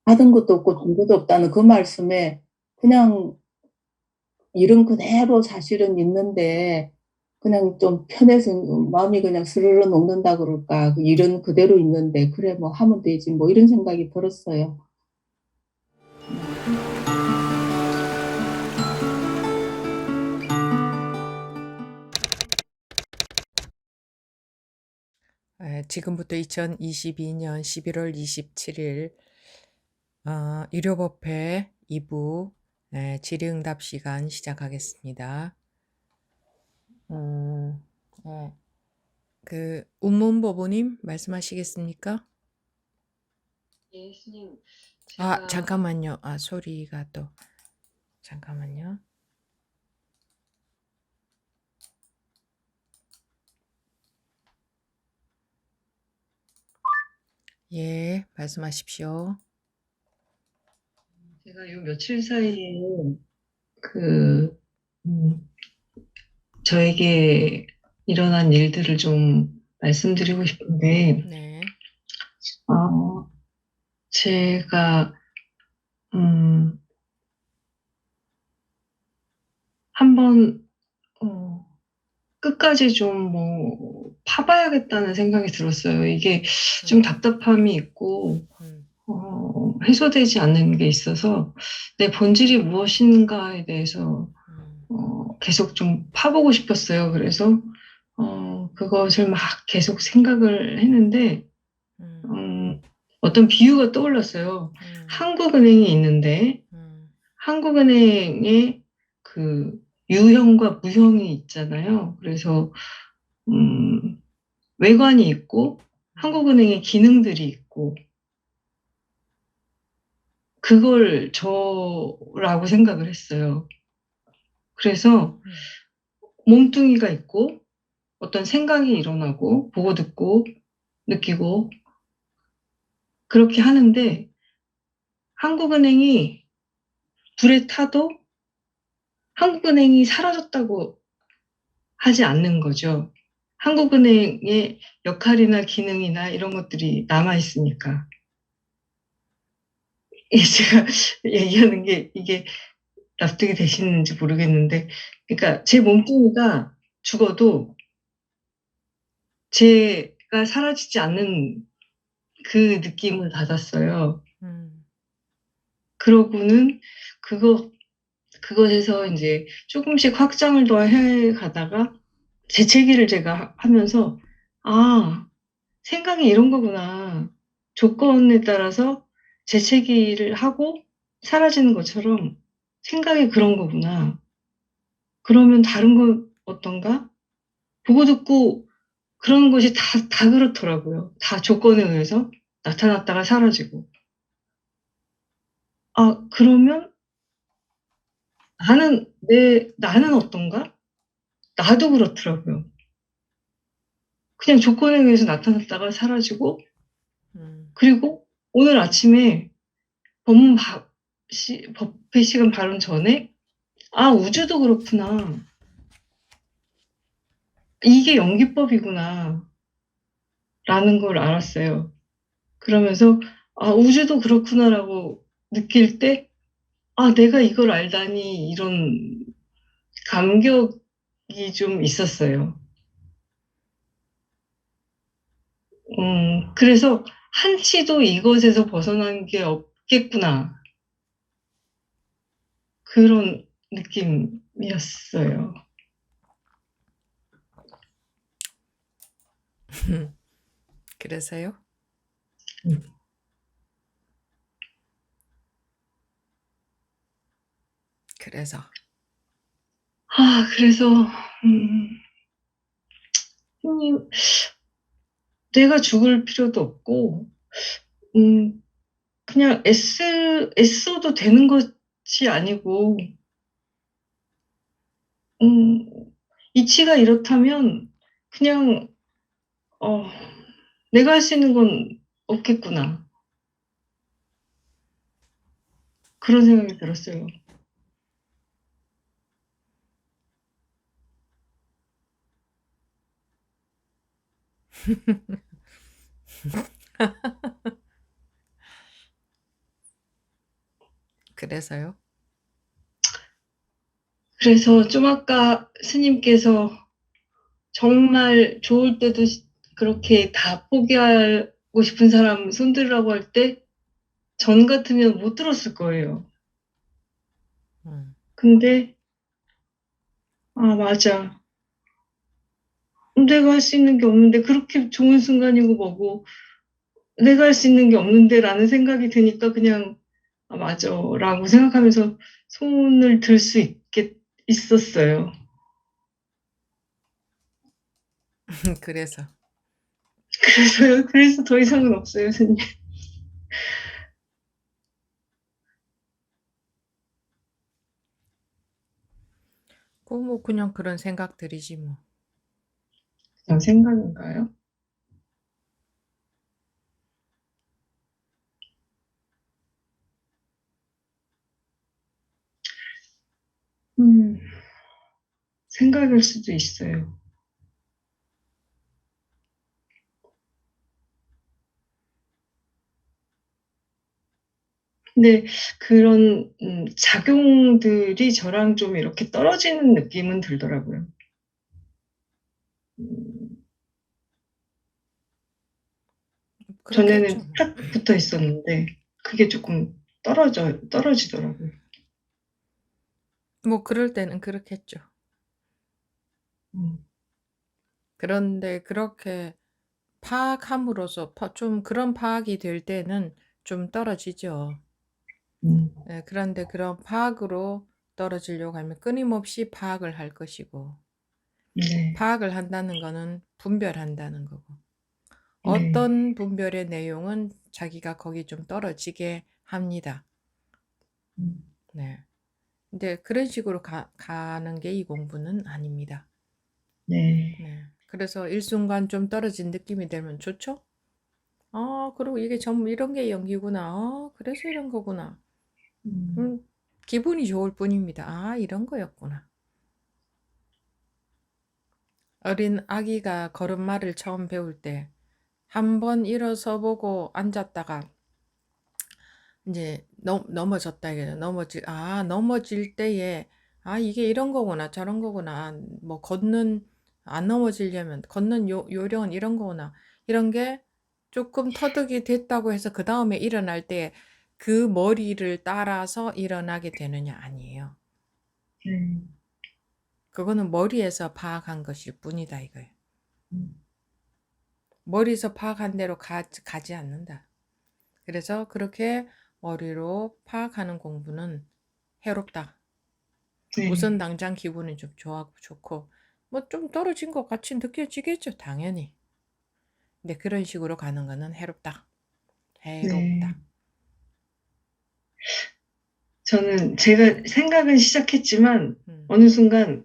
받은 것도 없고 준 것도 없다는 그 말씀에 그냥 일은 그대로 사실은 있는데 그냥 좀 편해서 마음이 그냥 스르르 녹는다 그럴까. 그 일은 그대로 있는데 그래 뭐 하면 되지 뭐 이런 생각이 들었어요. 음. 지금부터 2022년 11월 27일 유료법회 2부 질의응답 시간 시작하겠습니다. 음, 네. 운문보부님 말씀하시겠습니까? 예, 스님, 제가 잠깐만요. 소리가 또 잠깐만요. 예, 말씀하십시오. 요 며칠 사이에 그 음, 저에게 일어난 일들을 좀 말씀드리고 싶은데, 네. 어, 제가 음, 한번 끝까지 좀 파봐야겠다는 생각이 들었어요. 이게 좀 음, 답답함이 있고 음, 해소되지 않는 게 있어서 내 본질이 무엇인가에 대해서 음, 계속 좀 파보고 싶었어요. 그래서 그것을 막 계속 생각을 했는데, 음, 음, 어떤 비유가 떠올랐어요. 음, 한국은행이 있는데, 음, 한국은행에 그 유형과 무형이 있잖아요. 그래서, 음, 외관이 있고, 음, 한국은행의 기능들이 있고, 그걸 저라고 생각을 했어요. 그래서 음, 몸뚱이가 있고, 어떤 생각이 일어나고, 보고 듣고, 느끼고, 그렇게 하는데, 한국은행이 불에 타도 한국은행이 사라졌다고 하지 않는 거죠. 한국은행의 역할이나 기능이나 이런 것들이 남아있으니까. 제가 얘기하는 게 이게 납득이 되시는지 모르겠는데, 그러니까 제 몸뚱이가 죽어도 제가 사라지지 않는 그 느낌을 받았어요. 음, 그러고는 그거, 그것에서 이제 조금씩 확장을 더 해 가다가 재채기를 제가 하면서, 아, 생각이 이런 거구나. 조건에 따라서 재채기를 하고 사라지는 것처럼 생각이 그런 거구나. 그러면 다른 건 어떤가? 보고 듣고 그런 것이 다 그렇더라고요. 다 조건에 의해서 나타났다가 사라지고. 그러면 나는 어떤가? 나도 그렇더라고요. 그냥 조건에 의해서 나타났다가 사라지고, 음, 그리고 오늘 아침에 법문 법회 시간 발언 전에, 우주도 그렇구나. 이게 연기법이구나. 라는 걸 알았어요. 그러면서, 우주도 그렇구나라고 느낄 때, 내가 이걸 알다니, 이런 감격이 좀 있었어요. 그래서 한치도 이것에서 벗어난 게 없겠구나. 그런 느낌이었어요. 그래서요? 음. 그래서. 그래서, 음, 형님, 내가 죽을 필요도 없고, 음, 그냥 애써도 되는 것이 아니고, 음, 이치가 이렇다면, 그냥, 어, 내가 할 수 있는 건 없겠구나. 그런 생각이 들었어요. 그래서요? 그래서 좀 아까 스님께서 정말 좋을 때도 그렇게 다 포기하고 싶은 사람 손들으라고 할 때 전 같으면 못 들었을 거예요. 음, 근데 아 맞아. 내가 할 수 있는 게 없는데 그렇게 좋은 순간이고 뭐고 내가 할 수 있는 게 없는데라는 생각이 드니까 그냥 아 맞아라고 생각하면서 손을 들 수 있었어요. 그래서. 그래서 더 이상은 없어요, 스님. 뭐 그냥 그런 생각들이지 뭐. 그냥 생각인가요? 음, 생각일 수도 있어요. 근데 그런 작용들이 저랑 좀 이렇게 떨어지는 느낌은 들더라고요. 음, 그렇겠죠 전에는 뭐. 탁 붙어 있었는데 그게 조금 떨어지더라고요. 뭐 그럴 때는 그렇겠죠. 음, 그런데 그렇게 파악함으로써 좀 그런 파악이 될 때는 좀 떨어지죠. 음, 예, 그런데 그런 파악으로 떨어지려고 하면 끊임없이 파악을 할 것이고, 네, 파악을 한다는 거는 분별한다는 거고, 네, 어떤 분별의 내용은 자기가 거기 좀 떨어지게 합니다. 음, 네. 근데 그런 식으로 가는 게 이 공부는 아닙니다. 네, 네. 그래서 일순간 좀 떨어진 느낌이 들면 좋죠? 그리고 이게 전부 이런 게 연기구나. 그래서 이런 거구나. 음, 기분이 좋을 뿐입니다. 이런 거였구나. 어린 아기가 걸음마를 처음 배울 때 한 번 일어서 보고 앉았다가 이제 넘어졌다 이게 넘어질 때에 이게 이런 거구나 저런 거구나 뭐 안 넘어지려면 걷는 요령은 이런 거구나 이런 게 조금 터득이 됐다고 해서 그 다음에 일어날 때 그 머리를 따라서 일어나게 되느냐 아니에요. 네, 그거는 머리에서 파악한 것일 뿐이다 이거예요. 음, 머리에서 파악한 대로 가지 않는다. 그래서 그렇게 머리로 파악하는 공부는 해롭다. 우선 네, 당장 기분이 좀 좋고 뭐 좀 떨어진 것 같이 느껴지겠죠 당연히. 근데 그런 식으로 가는 거는 해롭다. 네. 해롭다. 저는 제가 생각은 시작했지만 음. 어느 순간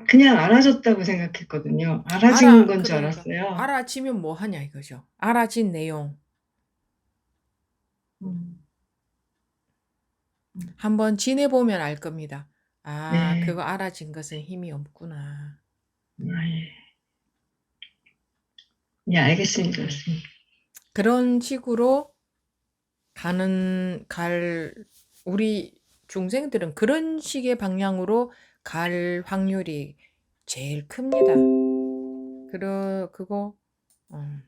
그냥 알아졌다고 생각했거든요. 알아진 건 줄 그러니까 알았어요. 알아지면 뭐 하냐 이거죠. 알아진 내용 음, 음, 한번 지내보면 알 겁니다. 네, 그거 알아진 것은 힘이 없구나. 아, 예. 예, 알겠습니다, 선생님. 그런 식으로 우리 중생들은 그런 식의 방향으로 갈 확률이 제일 큽니다. 그거, 어,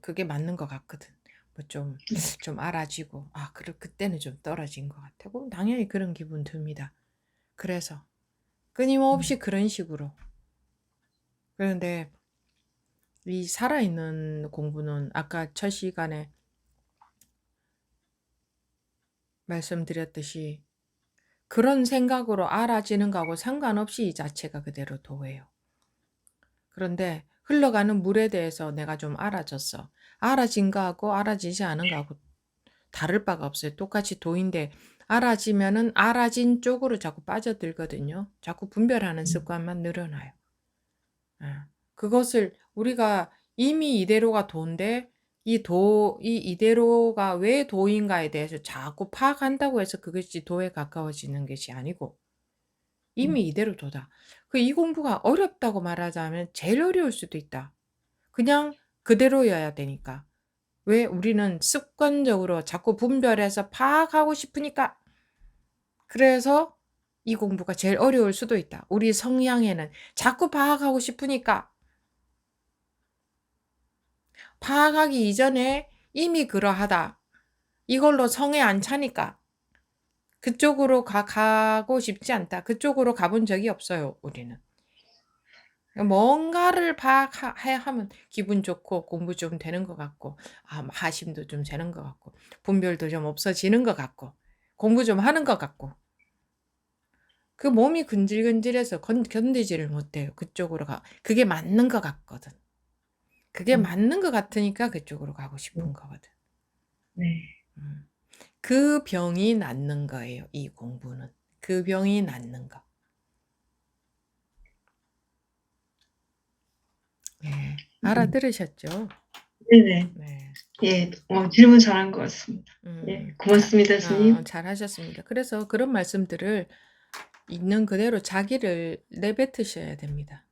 그게 맞는 것 같거든. 뭐 좀 알아지고, 그때는 좀 떨어진 것 같아. 그럼 당연히 그런 기분 듭니다. 그래서 끊임없이 그런 식으로. 그런데 이 살아있는 공부는 아까 첫 시간에 말씀드렸듯이 그런 생각으로 알아지는 거하고 상관없이 이 자체가 그대로 도예요. 그런데 흘러가는 물에 대해서 내가 좀 알아졌어. 알아진 거하고 알아지지 않은 거하고 다를 바가 없어요. 똑같이 도인데 알아지면은 알아진 쪽으로 자꾸 빠져들거든요. 자꾸 분별하는 습관만 늘어나요. 그것을 우리가 이미 이대로가 도인데 이 이대로가 왜 도인가에 대해서 자꾸 파악한다고 해서 그것이 도에 가까워지는 것이 아니고 이미 이대로 도다. 이 공부가 어렵다고 말하자면 제일 어려울 수도 있다. 그냥 그대로여야 되니까. 왜 우리는 습관적으로 자꾸 분별해서 파악하고 싶으니까. 그래서 이 공부가 제일 어려울 수도 있다. 우리 성향에는 자꾸 파악하고 싶으니까. 파악하기 이전에 이미 그러하다. 이걸로 성에 안 차니까. 그쪽으로 가고 싶지 않다. 그쪽으로 가본 적이 없어요, 우리는. 뭔가를 파악해야 하면 기분 좋고 공부 좀 되는 것 같고, 하심도 좀 되는 것 같고, 분별도 좀 없어지는 것 같고, 공부 좀 하는 것 같고. 그 몸이 근질근질해서 견디지를 못해요. 그쪽으로 그게 맞는 것 같거든. 그게 맞는 것 같으니까 그쪽으로 가고 싶은 거거든. 네. 그 병이 낫는 거예요, 이 공부는. 그 병이 낫는 거. 네, 알아들으셨죠? 네네. 네. 예, 질문 잘한 것 같습니다. 예, 고맙습니다, 스님. 잘하셨습니다. 그래서 그런 말씀들을 있는 그대로 자기를 내뱉으셔야 됩니다.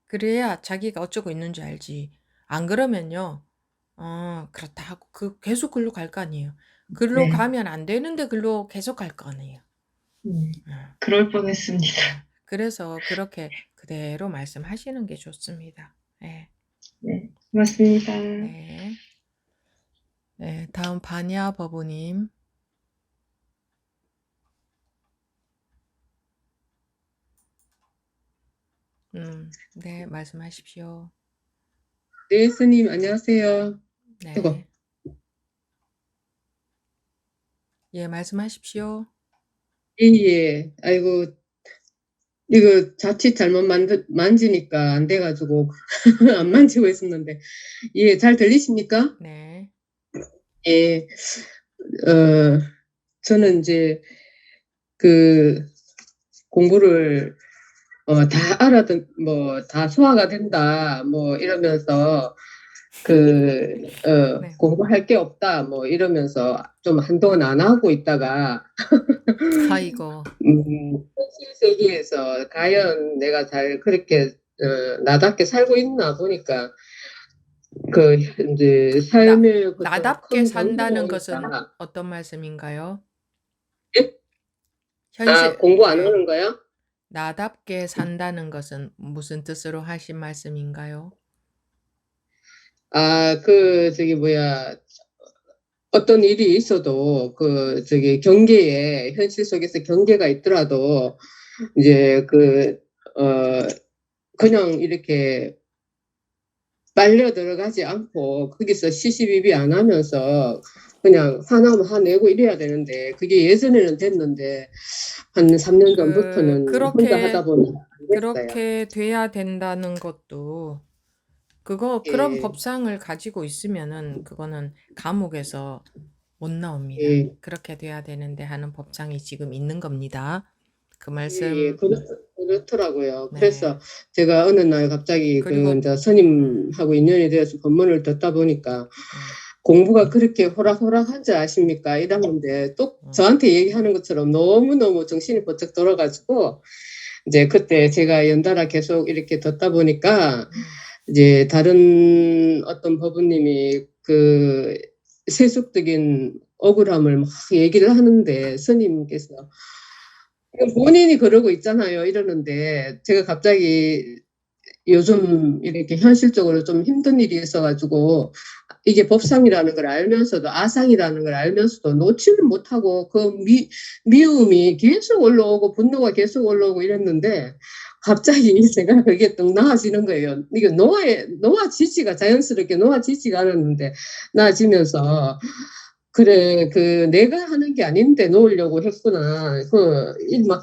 그래야 자기가 어쩌고 있는 줄 알지. 안 그러면요, 그렇다 하고 계속 글로 갈 거 아니에요. 글로 네. 가면 안 되는데 글로 계속 갈 거 아니에요. 그럴 뻔했습니다. 그래서 그렇게 그대로 말씀하시는 게 좋습니다. 네. 네, 고맙습니다. 네. 네, 다음 바냐 버부님. 네, 말씀하십시오. 네, 스님, 안녕하세요. 네. 예, 말씀하십시오. 예. 아이고, 이거 자칫 잘못 만지니까 안 돼가지고, 안 만지고 있었는데. 예, 잘 들리십니까? 네. 예, 저는 이제, 공부를, 다 소화가 된다, 이러면서, 네. 공부할 게 없다, 이러면서 좀 한동안 안 하고 있다가, 아이고. 현실 세계에서 과연 내가 잘 그렇게 나답게 살고 있나 보니까 이제 삶의 나답게 산다는 것은 어떤 말씀인가요? 예? 공부 안 하는 거요? 나답게 산다는 것은 무슨 뜻으로 하신 말씀인가요? 어떤 일이 있어도 현실 속에서 경계가 있더라도 이제 그냥 이렇게 빨려 들어가지 않고 거기서 시시비비 안 하면서 그냥 화나면 화내고 이래야 되는데 그게 예전에는 됐는데 한 3년 전부터는 혼자 하다 보니 안 됐어요. 그렇게 돼야 된다는 것도 그런 법상을 가지고 있으면은 그거는 감옥에서 못 나옵니다. 예. 그렇게 돼야 되는데 하는 법상이 지금 있는 겁니다. 그 말씀. 예, 그렇더라고요. 네. 그래서 제가 어느 날 갑자기 이제 스님하고 인연이 되어서 법문을 듣다 보니까 공부가 그렇게 호락호락한지 아십니까? 이랬는데 또 저한테 얘기하는 것처럼 너무너무 정신이 번쩍 돌아가지고 이제 그때 제가 연달아 계속 이렇게 듣다 보니까 이제 다른 어떤 법부님이 세속적인 억울함을 막 얘기를 하는데 스님께서 본인이 그러고 있잖아요. 이러는데 제가 갑자기 요즘 이렇게 현실적으로 좀 힘든 일이 있어가지고 이게 법상이라는 걸 알면서도 아상이라는 걸 알면서도 놓지를 못하고 미움이 계속 올라오고 분노가 계속 올라오고 이랬는데 갑자기 제가 그게 또 나아지는 거예요. 이게 놓아지지가 자연스럽게 놓아지지가 않았는데 나아지면서 그래, 내가 하는 게 아닌데 놓으려고 했구나.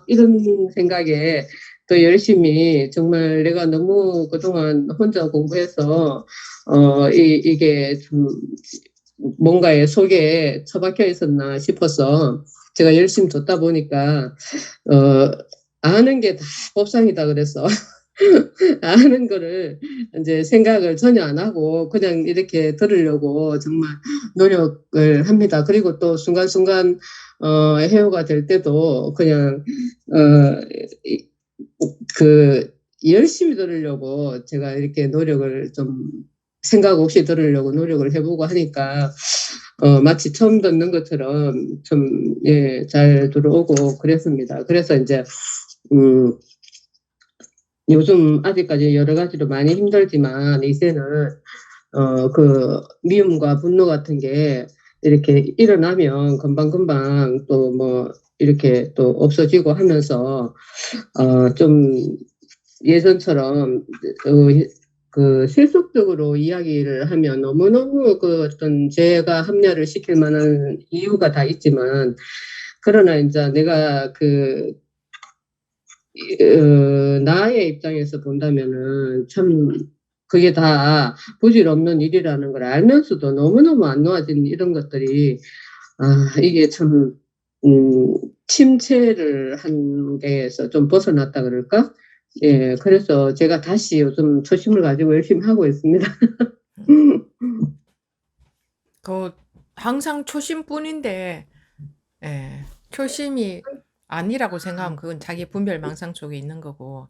이런 생각에 더 열심히, 정말 내가 너무 그동안 혼자 공부해서, 이게 좀, 뭔가에 속에 처박혀 있었나 싶어서, 제가 열심히 듣다 보니까, 아는 게 다 법상이다 그래서, 아는 거를 이제 생각을 전혀 안 하고 그냥 이렇게 들으려고 정말 노력을 합니다. 그리고 또 순간순간 해오가 될 때도 그냥 열심히 들으려고 제가 이렇게 노력을 좀 생각 없이 들으려고 노력을 해보고 하니까 마치 처음 듣는 것처럼 좀 예, 잘 들어오고 그랬습니다. 그래서 이제 요즘 아직까지 여러 가지로 많이 힘들지만 이제는 그 미움과 분노 같은 게 이렇게 일어나면 금방금방 또 뭐 이렇게 또 없어지고 하면서 좀 예전처럼 그 세속적으로 이야기를 하면 너무너무 그 어떤 제가 합리화를 시킬 만한 이유가 다 있지만 그러나 이제 내가 나의 입장에서 본다면은 참 그게 다 부질없는 일이라는 걸 알면서도 너무너무 안 놓아진 이런 것들이 이게 참 침체를 한 데에서 좀 벗어났다 그럴까? 예, 그래서 제가 다시 요즘 초심을 가지고 열심히 하고 있습니다. 항상 초심뿐인데, 예, 초심이 아니라고 생각하면 그건 자기 분별망상 속에 있는 거고,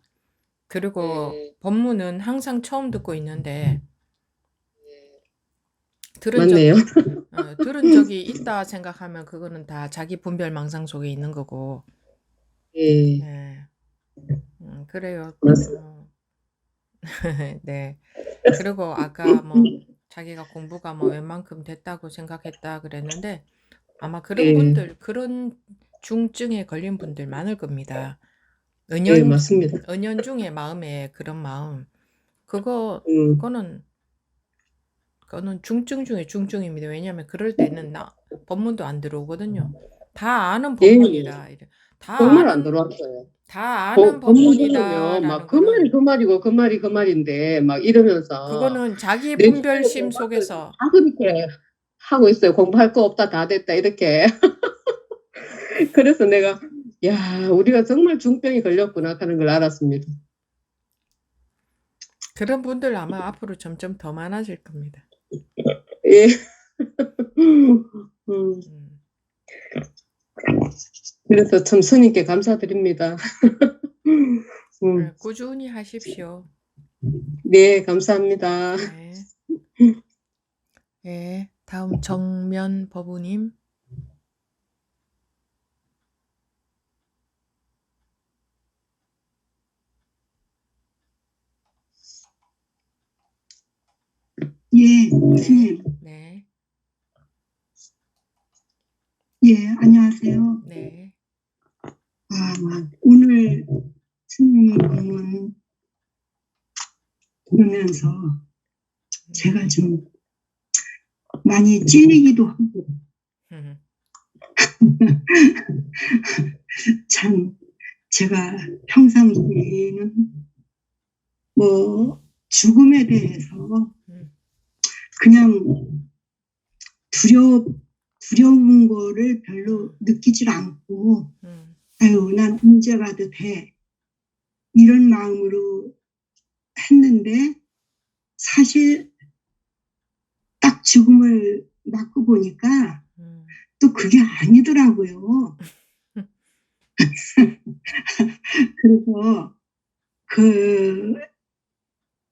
그리고 법문은 항상 처음 듣고 있는데, 맞네요. 들은 적이 있다 생각하면 그거는 다 자기 분별망상 속에 있는 거고, 예, 예, 그래요. 맞습니다. 네. 그리고 아까 뭐 자기가 공부가 뭐 웬만큼 됐다고 생각했다 그랬는데 아마 그런 예, 분들, 그런 중증에 걸린 분들 많을 겁니다. 예, 맞습니다. 은연중에 마음에 그런 마음. 음, 그거는 중증 중에 중증입니다. 왜냐하면 그럴 때는 법문도 안 들어오거든요. 다 아는 예, 법문이다. 정말 안 들어왔어요. 다 아는 법문 들으면 막 법문이다라는 그 말이 거는 그 말이고 그 말이 그 말인데 막 이러면서 그거는 자기 내 주변에 분별심 동반들 속에서 다 그렇게 하고 있어요. 공부할 거 없다, 다 됐다, 이렇게. 그래서 내가, 야, 우리가 정말 중병이 걸렸구나 하는 걸 알았습니다. 그런 분들 아마 앞으로 점점 더 많아질 겁니다. 예. 음. 그래서 참 스님께 감사드립니다. 꾸준히 하십시오. 네, 감사합니다. 네. 네, 다음 정면 법우님. 예, 네, 스님. 네, 예, 안녕하세요. 네. 오늘 스님 법문 들으면서 제가 좀 많이 찔리기도 하고, 음, 참, 제가 평상시에는 뭐, 죽음에 대해서 그냥 두려운 거를 별로 느끼질 않고, 아유, 난 언제 가도 돼. 이런 마음으로 했는데, 사실 딱 죽음을 맞고 보니까 또 그게 아니더라고요. 그래서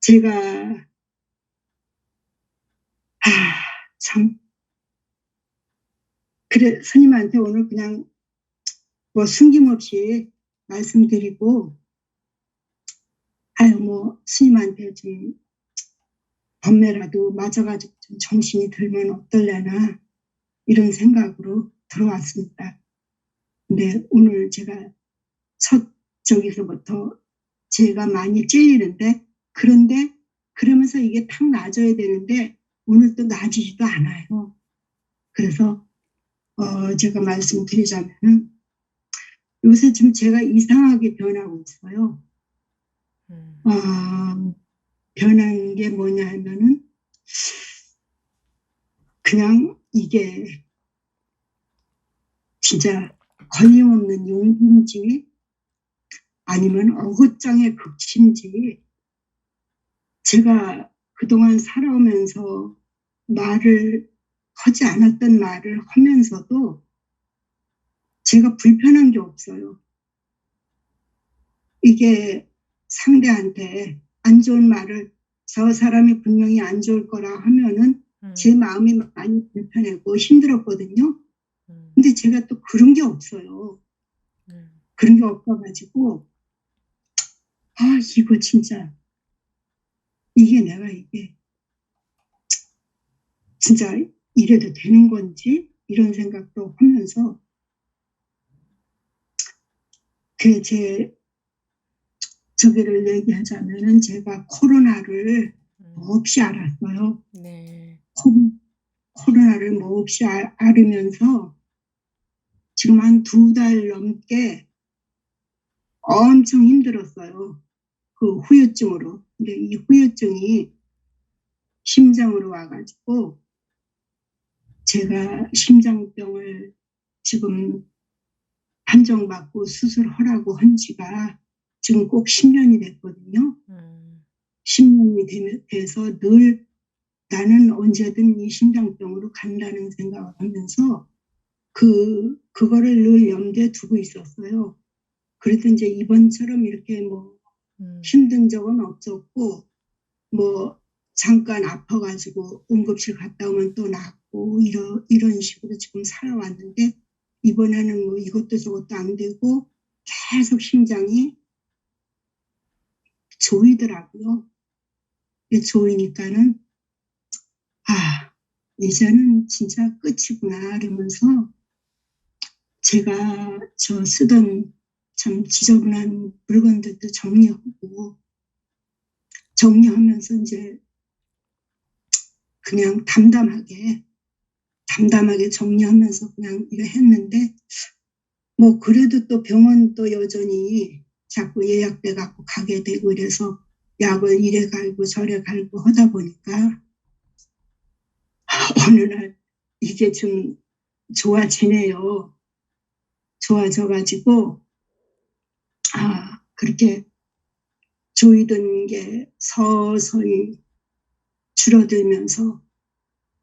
제가 참 그래 스님한테 오늘 그냥 뭐 숨김없이 말씀드리고 뭐 스님한테 좀 법매라도 맞아가지고 좀 정신이 들면 어떨려나 이런 생각으로 들어왔습니다. 근데 오늘 제가 저기서부터 제가 많이 찔리는데 그런데 그러면서 이게 탁 나아져야 되는데 오늘 또 나아지지도 않아요. 그래서 제가 말씀드리자면은 요새 좀 제가 이상하게 변하고 있어요. 변한 게 뭐냐 하면은 그냥 이게 진짜 걸림없는 용기인지 아니면 어긋장의 극치인지 제가 그동안 살아오면서 하지 않았던 말을 하면서도 제가 불편한 게 없어요. 이게 상대한테 안 좋은 말을 저 사람이 분명히 안 좋을 거라 하면은 제 마음이 많이 불편하고 힘들었거든요. 근데 제가 또 그런 게 없어요. 그런 게 없어가지고, 아, 이거 진짜, 이게 내가 이게, 진짜 이래도 되는 건지? 이런 생각도 하면서, 저기를 얘기하자면은 제가 코로나를 몹시 알았어요. 네. 코로나를 몹시 앓으면서 지금 한 2달 넘게 엄청 힘들었어요. 그 후유증으로. 근데 이 후유증이 심장으로 와가지고 제가 심장병을 지금 판정받고 수술하라고 한 지가 지금 꼭 10년이 됐거든요. 10년이 돼서 늘 나는 언제든 이 심장병으로 간다는 생각을 하면서 그거를 늘 염두에 두고 있었어요. 그래도 이제 이번처럼 이렇게 뭐 힘든 적은 없었고, 뭐 잠깐 아파가지고 응급실 갔다 오면 또 낫고 이런 식으로 지금 살아왔는데, 이번에는 뭐 이것도 저것도 안 되고 계속 심장이 조이더라고요. 조이니까는 아, 이제는 진짜 끝이구나 이러면서 제가 저 쓰던 참 지저분한 물건들도 정리하면서 이제 그냥 담담하게 정리하면서 그냥 이래 했는데, 뭐 그래도 또 병원 또 여전히 자꾸 예약돼 갖고 가게 되고 이래서 약을 이래 갈고 저래 갈고 하다 보니까 어느 날 이게 좀 좋아지네요. 좋아져가지고 그렇게 조이던 게 서서히 줄어들면서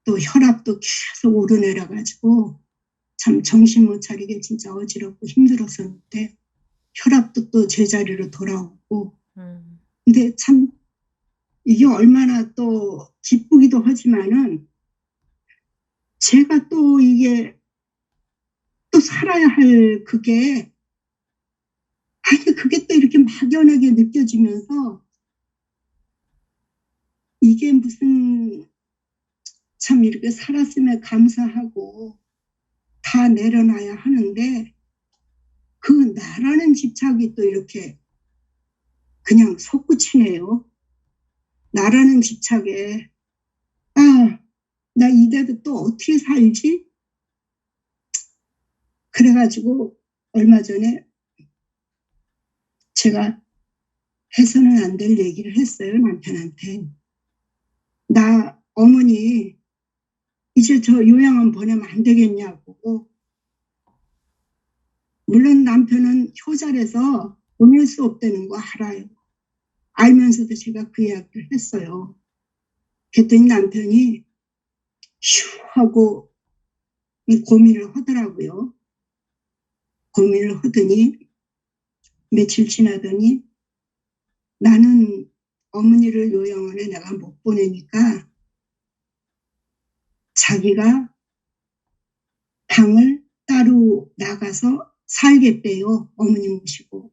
또 혈압도 계속 오르내려가지고 참 정신 못 차리게 진짜 어지럽고 힘들었었는데, 혈압도 또 제자리로 돌아오고. 근데 참 이게 얼마나 또 기쁘기도 하지만은 제가 또 이게 또 살아야 할 그게 또 이렇게 막연하게 느껴지면서, 이게 무슨 참 이렇게 살았음에 감사하고 다 내려놔야 하는데, 그 나라는 집착이 또 이렇게 그냥 솟구치네요. 나라는 집착에 나 이대로 또 어떻게 살지? 그래가지고 얼마 전에 제가 해서는 안 될 얘기를 했어요, 남편한테. 나 어머니 이제 저 요양원 보내면 안 되겠냐고. 물론 남편은 효자라서 보낼 수 없다는 거 알아요. 알면서도 제가 그 이야기를 했어요. 그랬더니 남편이 휴 하고 고민을 하더라고요. 고민을 하더니 며칠 지나더니 나는 어머니를 요양원에 내가 못 보내니까 자기가 방을 따로 나가서 살겠대요. 어머니 모시고.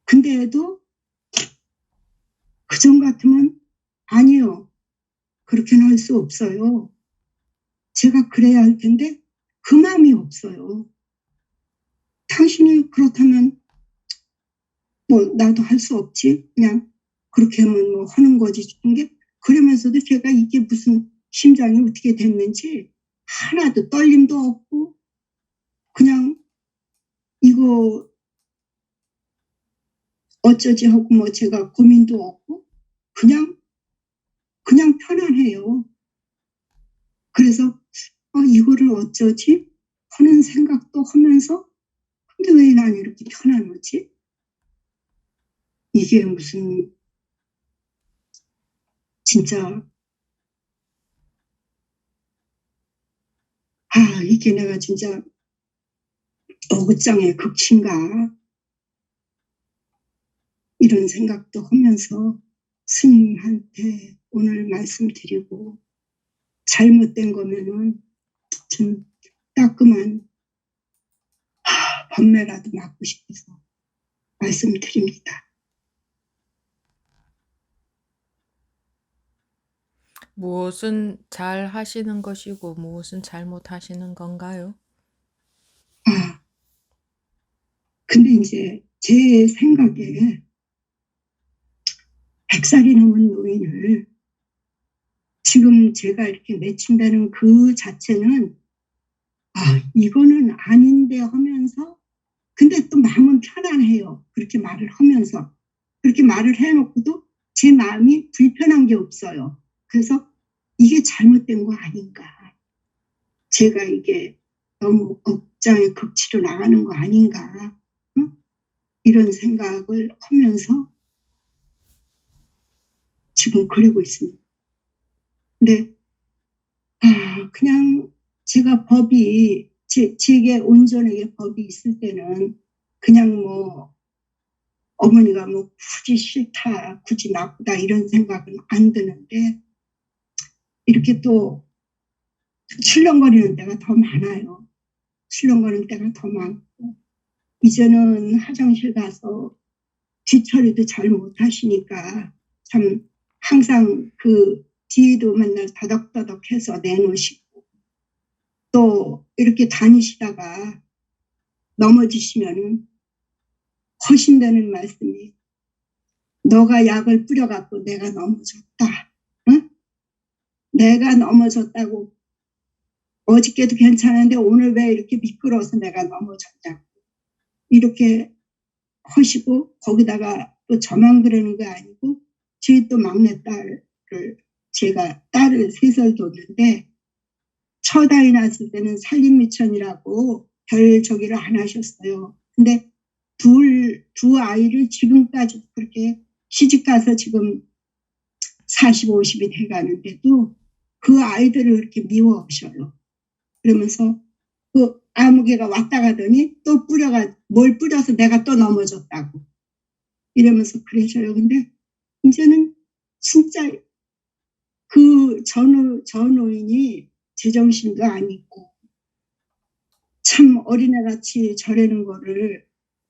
근데도 그전 같으면 아니요. 그렇게는 할 수 없어요. 제가 그래야 할 텐데 그 마음이 없어요. 당신이 그렇다면 뭐 나도 할 수 없지. 그냥 그렇게 하면 뭐 하는 거지. 그러면서도 제가 이게 무슨 심장이 어떻게 됐는지 하나도 떨림도 없고 그냥 이거 어쩌지 하고 뭐 제가 고민도 없고 그냥 편안해요. 그래서 이거를 어쩌지 하는 생각도 하면서, 근데 왜 난 이렇게 편안하지? 이게 무슨 진짜 이게 내가 진짜 어긋장의 극치인가 이런 생각도 하면서 스님한테 오늘 말씀드리고 잘못된 거면은 좀 따끔한 번뇌라도 맞고 싶어서 말씀드립니다. 무엇은 잘 하시는 것이고 무엇은 잘못 하시는 건가요? 아, 근데 이제 제 생각에 100살이 넘은 노인을 지금 제가 이렇게 맺힌다는 그 자체는 이거는 아닌데 하면서 근데 또 마음은 편안해요. 그렇게 말을 하면서 그렇게 말을 해놓고도 제 마음이 불편한 게 없어요. 그래서 이게 잘못된 거 아닌가. 제가 이게 너무 억장의 극치로 나가는 거 아닌가. 응? 이런 생각을 하면서 지금 그러고 있습니다. 근데 그냥 제가 법이 제게 온전하게 법이 있을 때는 그냥 뭐 어머니가 뭐 굳이 싫다, 굳이 나쁘다 이런 생각은 안 드는데 이렇게 또 출렁거리는 때가 더 많아요. 출렁거리는 때가 더 많고 이제는 화장실 가서 뒤처리도 잘 못하시니까 참 항상 그 뒤도 맨날 더덕더덕해서 내놓으시고 또 이렇게 다니시다가 넘어지시면은 허신되는 말씀이 너가 약을 뿌려갖고 내가 넘어졌다. 응? 내가 넘어졌다고 어저께도 괜찮은데 오늘 왜 이렇게 미끄러워서 내가 넘어졌냐고 이렇게 하시고 거기다가 또 저만 그러는 게 아니고 제 또 막내딸을 제가 딸을 3살 뒀는데 첫 아이 낳았을 때는 살림미천이라고 별 저기를 안 하셨어요. 근데 두 아이를 지금까지 그렇게 시집가서 지금 40, 50이 돼가는데도 그 아이들을 그렇게 미워하셔요. 그러면서 그 아무개가 왔다 가더니 또 뭘 뿌려서 내가 또 넘어졌다고 이러면서 그러셔요. 근데 이제는 진짜 그 전노인이 제정신도 아니고 참 어린애같이 저러는 거를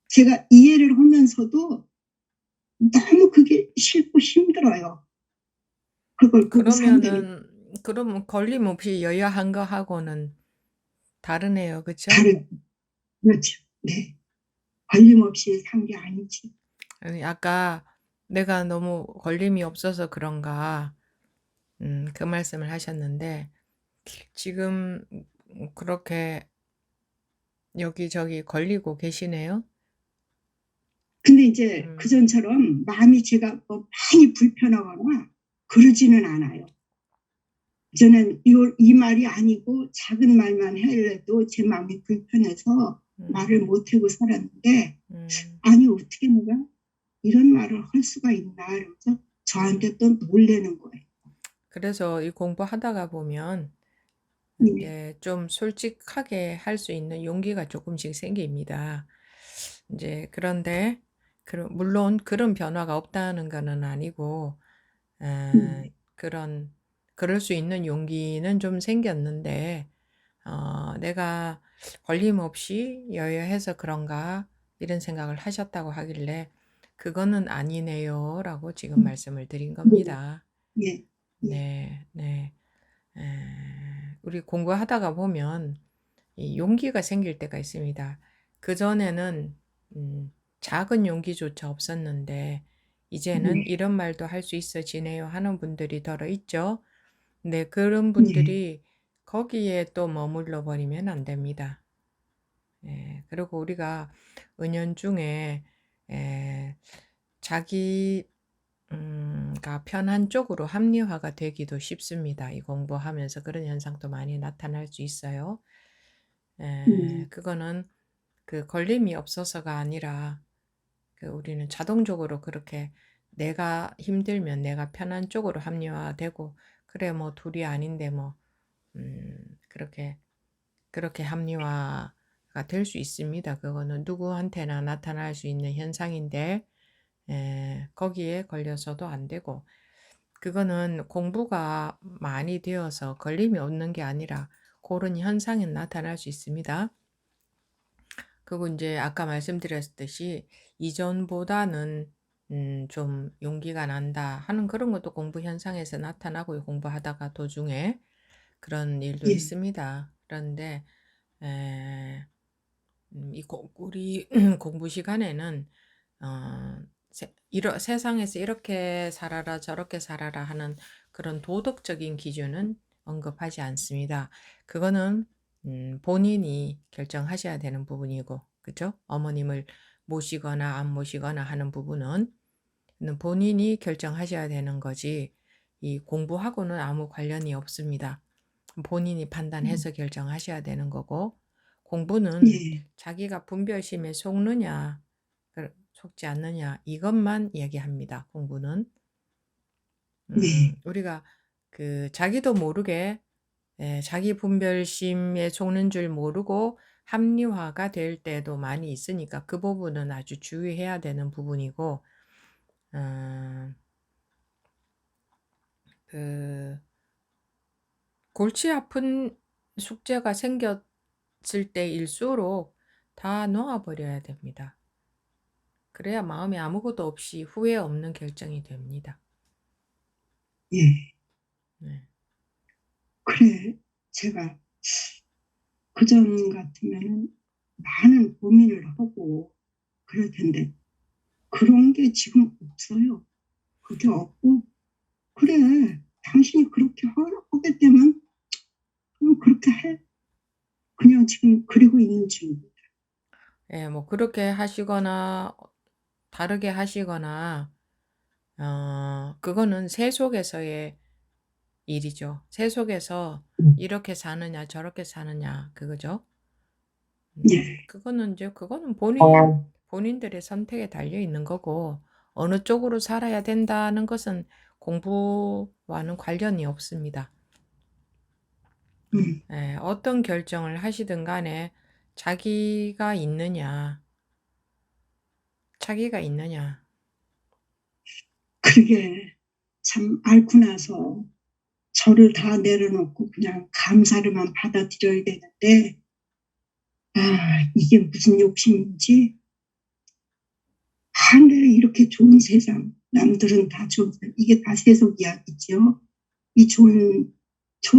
제가 이해를 하면서도 너무 그게 싫고 힘들어요. 그걸 보고 산다니 그러면 걸림없이 여야한 거하고는 다르네요. 그쵸? 그렇죠. 네. 걸림없이 산 게 아니지. 아까 내가 너무 걸림이 없어서 그런가, 그 말씀을 하셨는데, 지금 그렇게 여기저기 걸리고 계시네요. 근데 이제 음, 그전처럼 마음이 제가 뭐 많이 불편하거나 그러지는 않아요. 저는 이 말이 아니고 작은 말만 해도 제 마음이 불편해서 말을 음, 못하고 살았는데 음, 아니 어떻게 내가 이런 말을 할 수가 있나 이러면서 음. 저한테 또 놀래는 거예요. 그래서 이 공부하다가 보면 네. 이제 좀 솔직하게 할 수 있는 용기가 조금씩 생깁니다. 이제 그런데 물론 그런 변화가 없다는 거는 아니고 그런 그럴 수 있는 용기는 좀 생겼는데 내가 걸림없이 여여해서 그런가 이런 생각을 하셨다고 하길래 그거는 아니네요라고 지금 말씀을 드린 네. 겁니다. 예. 예. 네, 네. 에, 우리 공부하다가 보면 이 용기가 생길 때가 있습니다. 그전에는 작은 용기조차 없었는데 이제는 네. 이런 말도 할 수 있어지네요 하는 분들이 더러 있죠. 네, 그런 네. 분들이 거기에 또 머물러 버리면 안 됩니다. 그리고 우리가 은연중에 자기가 편한 쪽으로 합리화가 되기도 쉽습니다. 이 공부하면서 그런 현상도 많이 나타날 수 있어요. 그거는 그 걸림이 없어서가 아니라 그 우리는 자동적으로 그렇게 내가 힘들면 내가 편한 쪽으로 합리화되고 그래 뭐 둘이 아닌데 뭐 그렇게 합리화가 될 수 있습니다. 그거는 누구한테나 나타날 수 있는 현상인데 거기에 걸려서도 안 되고, 그거는 공부가 많이 되어서 걸림이 없는 게 아니라 그런 현상이 나타날 수 있습니다. 그리고 이제 아까 말씀드렸듯이 이전보다는 좀 용기가 난다 하는 그런 것도 공부 현상에서 나타나고요. 공부하다가 도중에 그런 일도 예, 있습니다. 그런데 에, 우리 공부 시간에는 세상에서 이렇게 살아라 저렇게 살아라 하는 그런 도덕적인 기준은 언급하지 않습니다. 그거는 본인이 결정하셔야 되는 부분이고, 그죠? 어머님을 모시거나 안 모시거나 하는 부분은 본인이 결정하셔야 되는 거지, 이 공부하고는 아무 관련이 없습니다. 본인이 판단해서 결정하셔야 되는 거고, 공부는 예, 자기가 분별심에 속느냐, 속지 않느냐, 이것만 얘기합니다. 공부는. 네, 우리가 자기도 모르게 자기 분별심에 속는 줄 모르고 합리화가 될 때도 많이 있으니까 그 부분은 아주 주의해야 되는 부분이고, 어, 그 골치 아픈 숙제가 생겼을 때일수록 다 놓아버려야 됩니다. 그래야 마음에 아무것도 없이 후회 없는 결정이 됩니다. 예. 네. 그래, 제가 그전 같으면은 많은 고민을 하고 그럴 텐데, 그런 게 지금 없어요. 그게 없고, 그래, 당신이 그렇게 하게 되면 그럼 그렇게 해. 그냥 지금 그리고 있는 중입니다. 예, 뭐 그렇게 하시거나 다르게 하시거나 그거는 세속에서의 일이죠. 세속에서 이렇게 사느냐 저렇게 사느냐 그거죠. 예, 그거는 본인들의 선택에 달려 있는 거고, 어느 쪽으로 살아야 된다는 것은 공부와는 관련이 없습니다. 어떤 결정을 하시든 간에 자기가 있느냐. 그게 참 앓고 나서 저를 다 내려놓고 그냥 감사를만 받아들여야 되는데, 아, 이게 무슨 욕심인지, 하늘에 이렇게 좋은 세상, 남들은 다 좋은 세상, 이게 다 세속 이야기죠. 이 좋은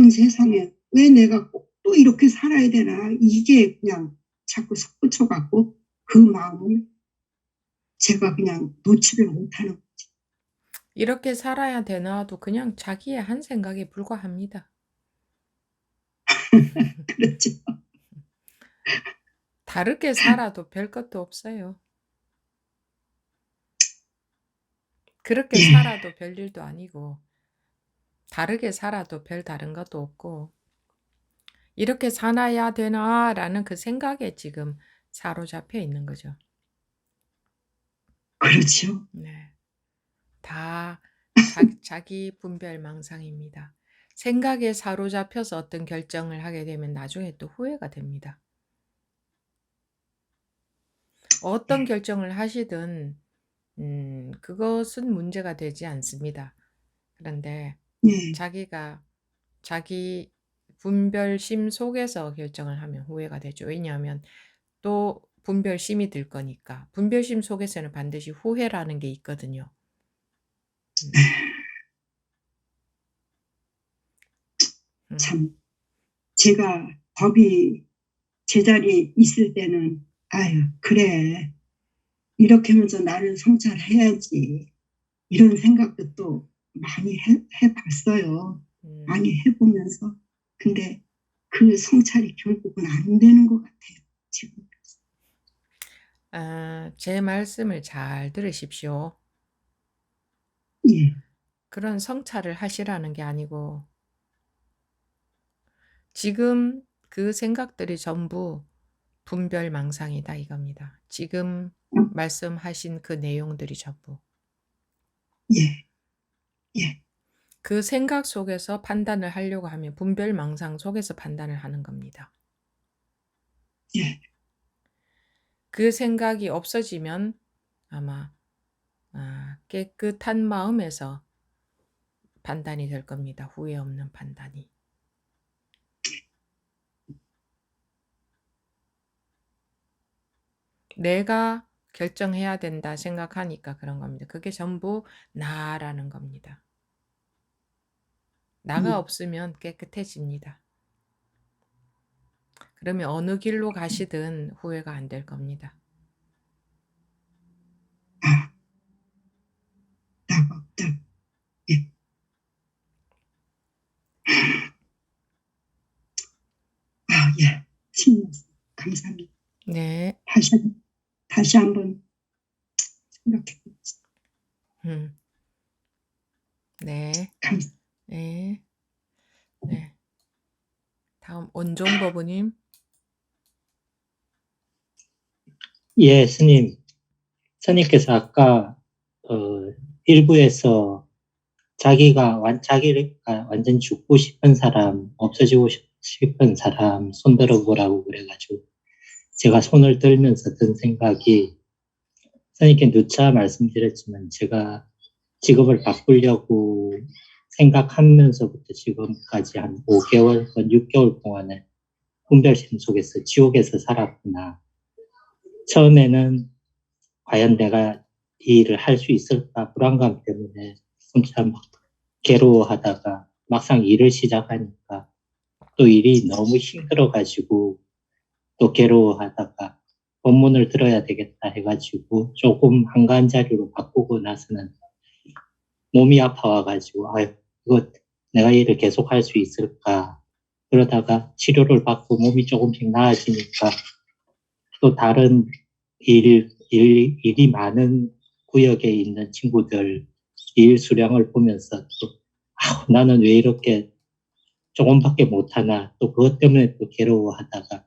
세상에 왜 내가 꼭 또 이렇게 살아야 되나, 이게 그냥 자꾸 솟구쳐갖고 그 마음을 제가 그냥 놓지를 못하는. 이렇게 살아야 되나도 그냥 자기의 한 생각에 불과합니다. 그렇죠. 다르게 살아도 별 것도 없어요. 그렇게 예, 살아도 별 일도 아니고, 다르게 살아도 별 다른 것도 없고, 이렇게 살아야 되나라는 그 생각에 지금 사로잡혀 있는 거죠. 그렇죠. 네. 다 자기 분별망상입니다. 생각에 사로잡혀서 어떤 결정을 하게 되면 나중에 또 후회가 됩니다. 어떤 결정을 하시든 그것은 문제가 되지 않습니다. 그런데 예, 자기가 자기 분별심 속에서 결정을 하면 후회가 되죠. 왜냐하면 또 분별심이 들 거니까. 분별심 속에서는 반드시 후회라는 게 있거든요. 참 제가 법이 제자리에 있을 때는 아유 그래 이렇게 하면서 나를 성찰해야지 이런 생각도 또 많이 해봤어요. 많이 해보면서 근데 그 성찰이 결국은 안 되는 것 같아요. 지금. 제 말씀을 잘 들으십시오. 예, 그런 성찰을 하시라는 게 아니고, 지금 그 생각들이 전부 분별망상이다 이겁니다. 지금 말씀하신 그 내용들이 전부. 예, 예, 그 생각 속에서 판단을 하려고 하면 분별망상 속에서 판단을 하는 겁니다. 예, 그 생각이 없어지면 아마 깨끗한 마음에서 판단이 될 겁니다. 후회 없는 판단이. 내가 결정해야 된다 생각하니까 그런 겁니다. 그게 전부 나라는 겁니다. 나가 없으면 깨끗해집니다. 그러면 어느 길로 가시든 후회가 안 될 겁니다. 나가 없다. 예. 예. 신님 감사합니다. 네. 다시 한번 생각해 보겠습니다. 음. 네. 감사합니다. 네. 네. 다음 원종법우님. 예, 스님. 스님께서 아까 일부에서 자기가 완전 죽고 싶은 사람, 없어지고 싶은 사람 손 들어보라고 그래가지고 제가 손을 들면서 든 생각이, 스님께 누차 말씀드렸지만 제가 직업을 바꾸려고 생각하면서부터 지금까지 한 5개월, 한 6개월 동안에 분별심 속에서 지옥에서 살았구나. 처음에는 과연 내가 이 일을 할 수 있을까 불안감 때문에 혼자 막 괴로워하다가 막상 일을 시작하니까 또 일이 너무 힘들어가지고 또 괴로워하다가 법문을 들어야 되겠다 해가지고 조금 한가한 자리로 바꾸고 나서는 몸이 아파와가지고 이거 내가 일을 계속 할 수 있을까, 그러다가 치료를 받고 몸이 조금씩 나아지니까 또 다른 일이 많은 구역에 있는 친구들 일 수량을 보면서 또 나는 왜 이렇게 조금밖에 못하나, 또 그것 때문에 또 괴로워하다가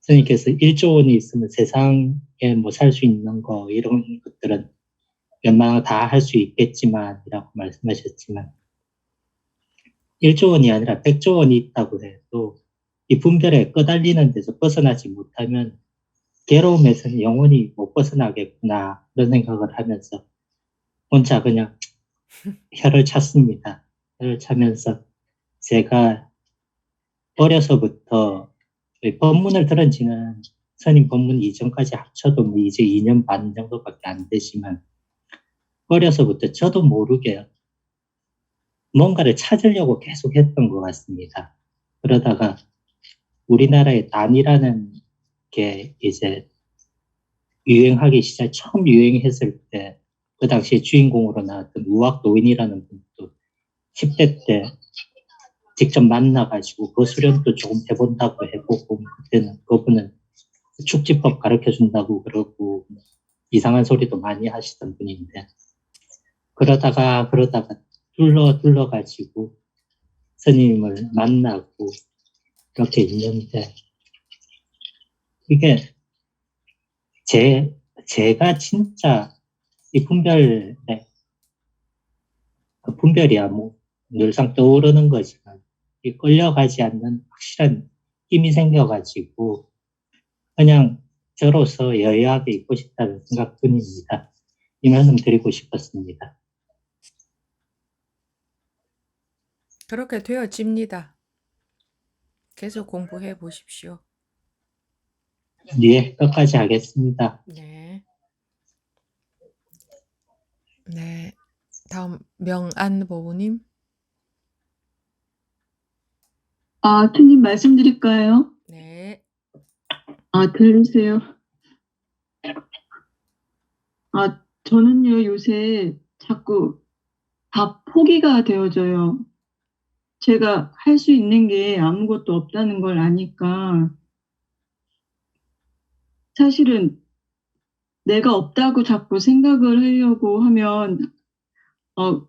선생님께서 1조 원이 있으면 세상에 뭐 살 수 있는 거 이런 것들은 웬만하면 다 할 수 있겠지만 이라고 말씀하셨지만 1조 원이 아니라 100조 원이 있다고 해도 이 분별에 끄달리는 데서 벗어나지 못하면 괴로움에서는 영원히 못 벗어나겠구나, 그런 생각을 하면서 혼자 그냥 혀를 찼습니다. 혀를 차면서 제가 어려서부터 법문을 들은 지는 스님 법문 이전까지 합쳐도 뭐 이제 2년 반 정도밖에 안 되지만 어려서부터 저도 모르게 뭔가를 찾으려고 계속 했던 것 같습니다. 그러다가 우리나라에 단이라는 게 이제 처음 유행했을 때 그 당시에 주인공으로 나왔던 우악노인이라는 분도 10대 때 직접 만나가지고 그 수련도 조금 해본다고 해보고, 그때는 그분은 축지법 가르쳐준다고 그러고 이상한 소리도 많이 하시던 분인데, 그러다가 둘러가지고 스님을 만나고 이렇게 있는데, 이게 제가 진짜 이 분별이야 뭐 늘상 떠오르는 거지만 이 끌려가지 않는 확실한 힘이 생겨가지고 그냥 저로서 여유하게 있고 싶다는 생각뿐입니다. 이 말씀 드리고 싶었습니다. 그렇게 되어집니다. 계속 공부해 보십시오. 예, 끝까지 하겠습니다. 네. 네. 다음 명안보우님. 스님 말씀드릴까요? 네. 들으세요. 저는요, 요새 자꾸 다 포기가 되어져요. 제가 할 수 있는 게 아무것도 없다는 걸 아니까, 사실은 내가 없다고 자꾸 생각을 하려고 하면,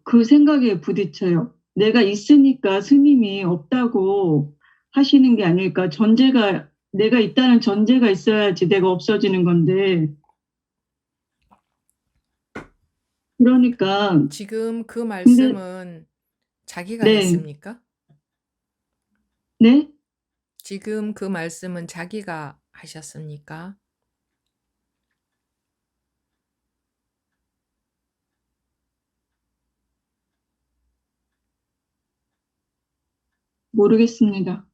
그 생각에 부딪혀요. 내가 있으니까 스님이 없다고 하시는 게 아닐까. 내가 있다는 전제가 있어야지 내가 없어지는 건데. 그러니까, 지금 그 근데, 말씀은 자기가 네, 했습니까? 네? 지금 그 말씀은 자기가 하셨습니까? 모르겠습니다.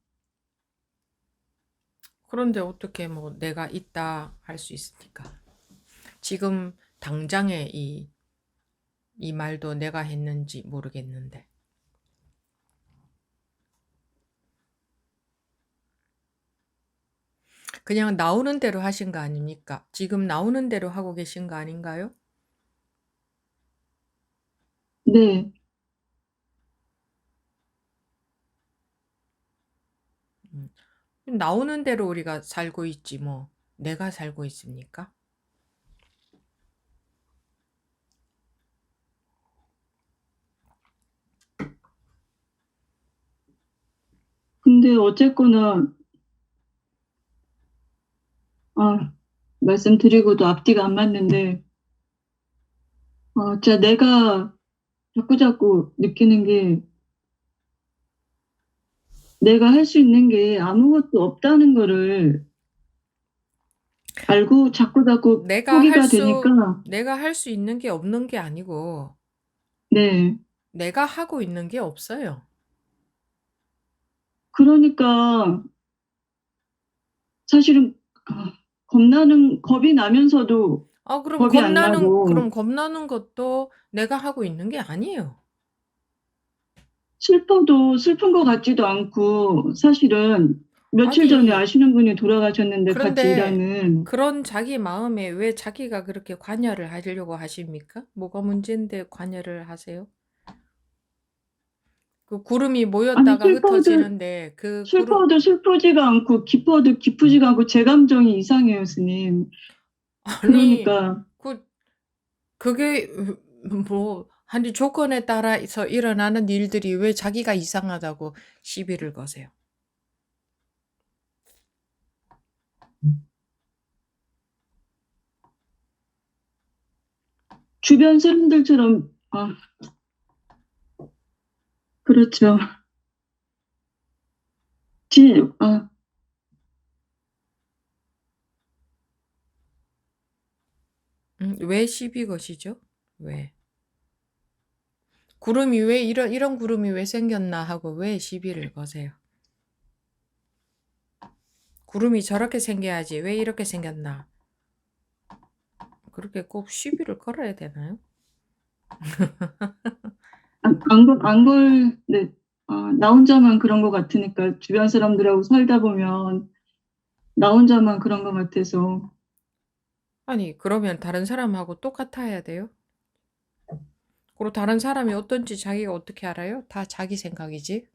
그런데 어떻게 뭐 내가 있다 할 수 있습니까? 지금 당장에 이 말도 내가 했는지 모르겠는데. 그냥 나오는 대로 하신 거 아닙니까? 지금 나오는 대로 하고 계신 거 아닌가요? 네. 음. 나오는 대로 우리가 살고 있지 뭐. 내가 살고 있습니까? 근데 어쨌거나 말씀드리고도 앞뒤가 안 맞는데 진짜 내가 자꾸자꾸 느끼는 게 내가 할 수 있는 게 아무것도 없다는 거를 알고 자꾸자꾸 포기가 되니까 내가 할 수 있는 게 없는 게 아니고 네. 내가 하고 있는 게 없어요. 그러니까 사실은 겁이 나면서도 그럼 겁이 안 나고 겁나는 것도 내가 하고 있는 게 아니에요. 슬퍼도 슬픈 것 같지도 않고 사실은 며칠 전에 아니, 아시는 분이 돌아가셨는데 같이 그런데 일하는 그런 자기 마음에 왜 자기가 그렇게 관여를 하려고 하십니까? 뭐가 문제인데 관여를 하세요? 그 구름이 아니 모였다가 흩어지는데 그 구름 슬퍼도 슬프지가 않고 기뻐도 기쁘지가 않고 제 감정이 이상해요, 스님. 아니 그러니까 그게 뭐 아니 조건에 따라서 일어나는 일들이 왜 자기가 이상하다고 시비를 거세요? 주변 사람들처럼 그렇죠. 왜 시비 거시죠? 왜? 구름이 왜 이런 구름이 왜 생겼나 하고 왜 시비를 거세요? 구름이 저렇게 생겨야지 왜 이렇게 생겼나? 그렇게 꼭 시비를 걸어야 되나요? 네. 나 혼자만 그런 것 같으니까 주변 사람들하고 살다 보면 나 혼자만 그런 것 같아서 아니 그러면 다른 사람하고 똑같아야 돼요? 그리고 다른 사람이 어떤지 자기가 어떻게 알아요? 다 자기 생각이지.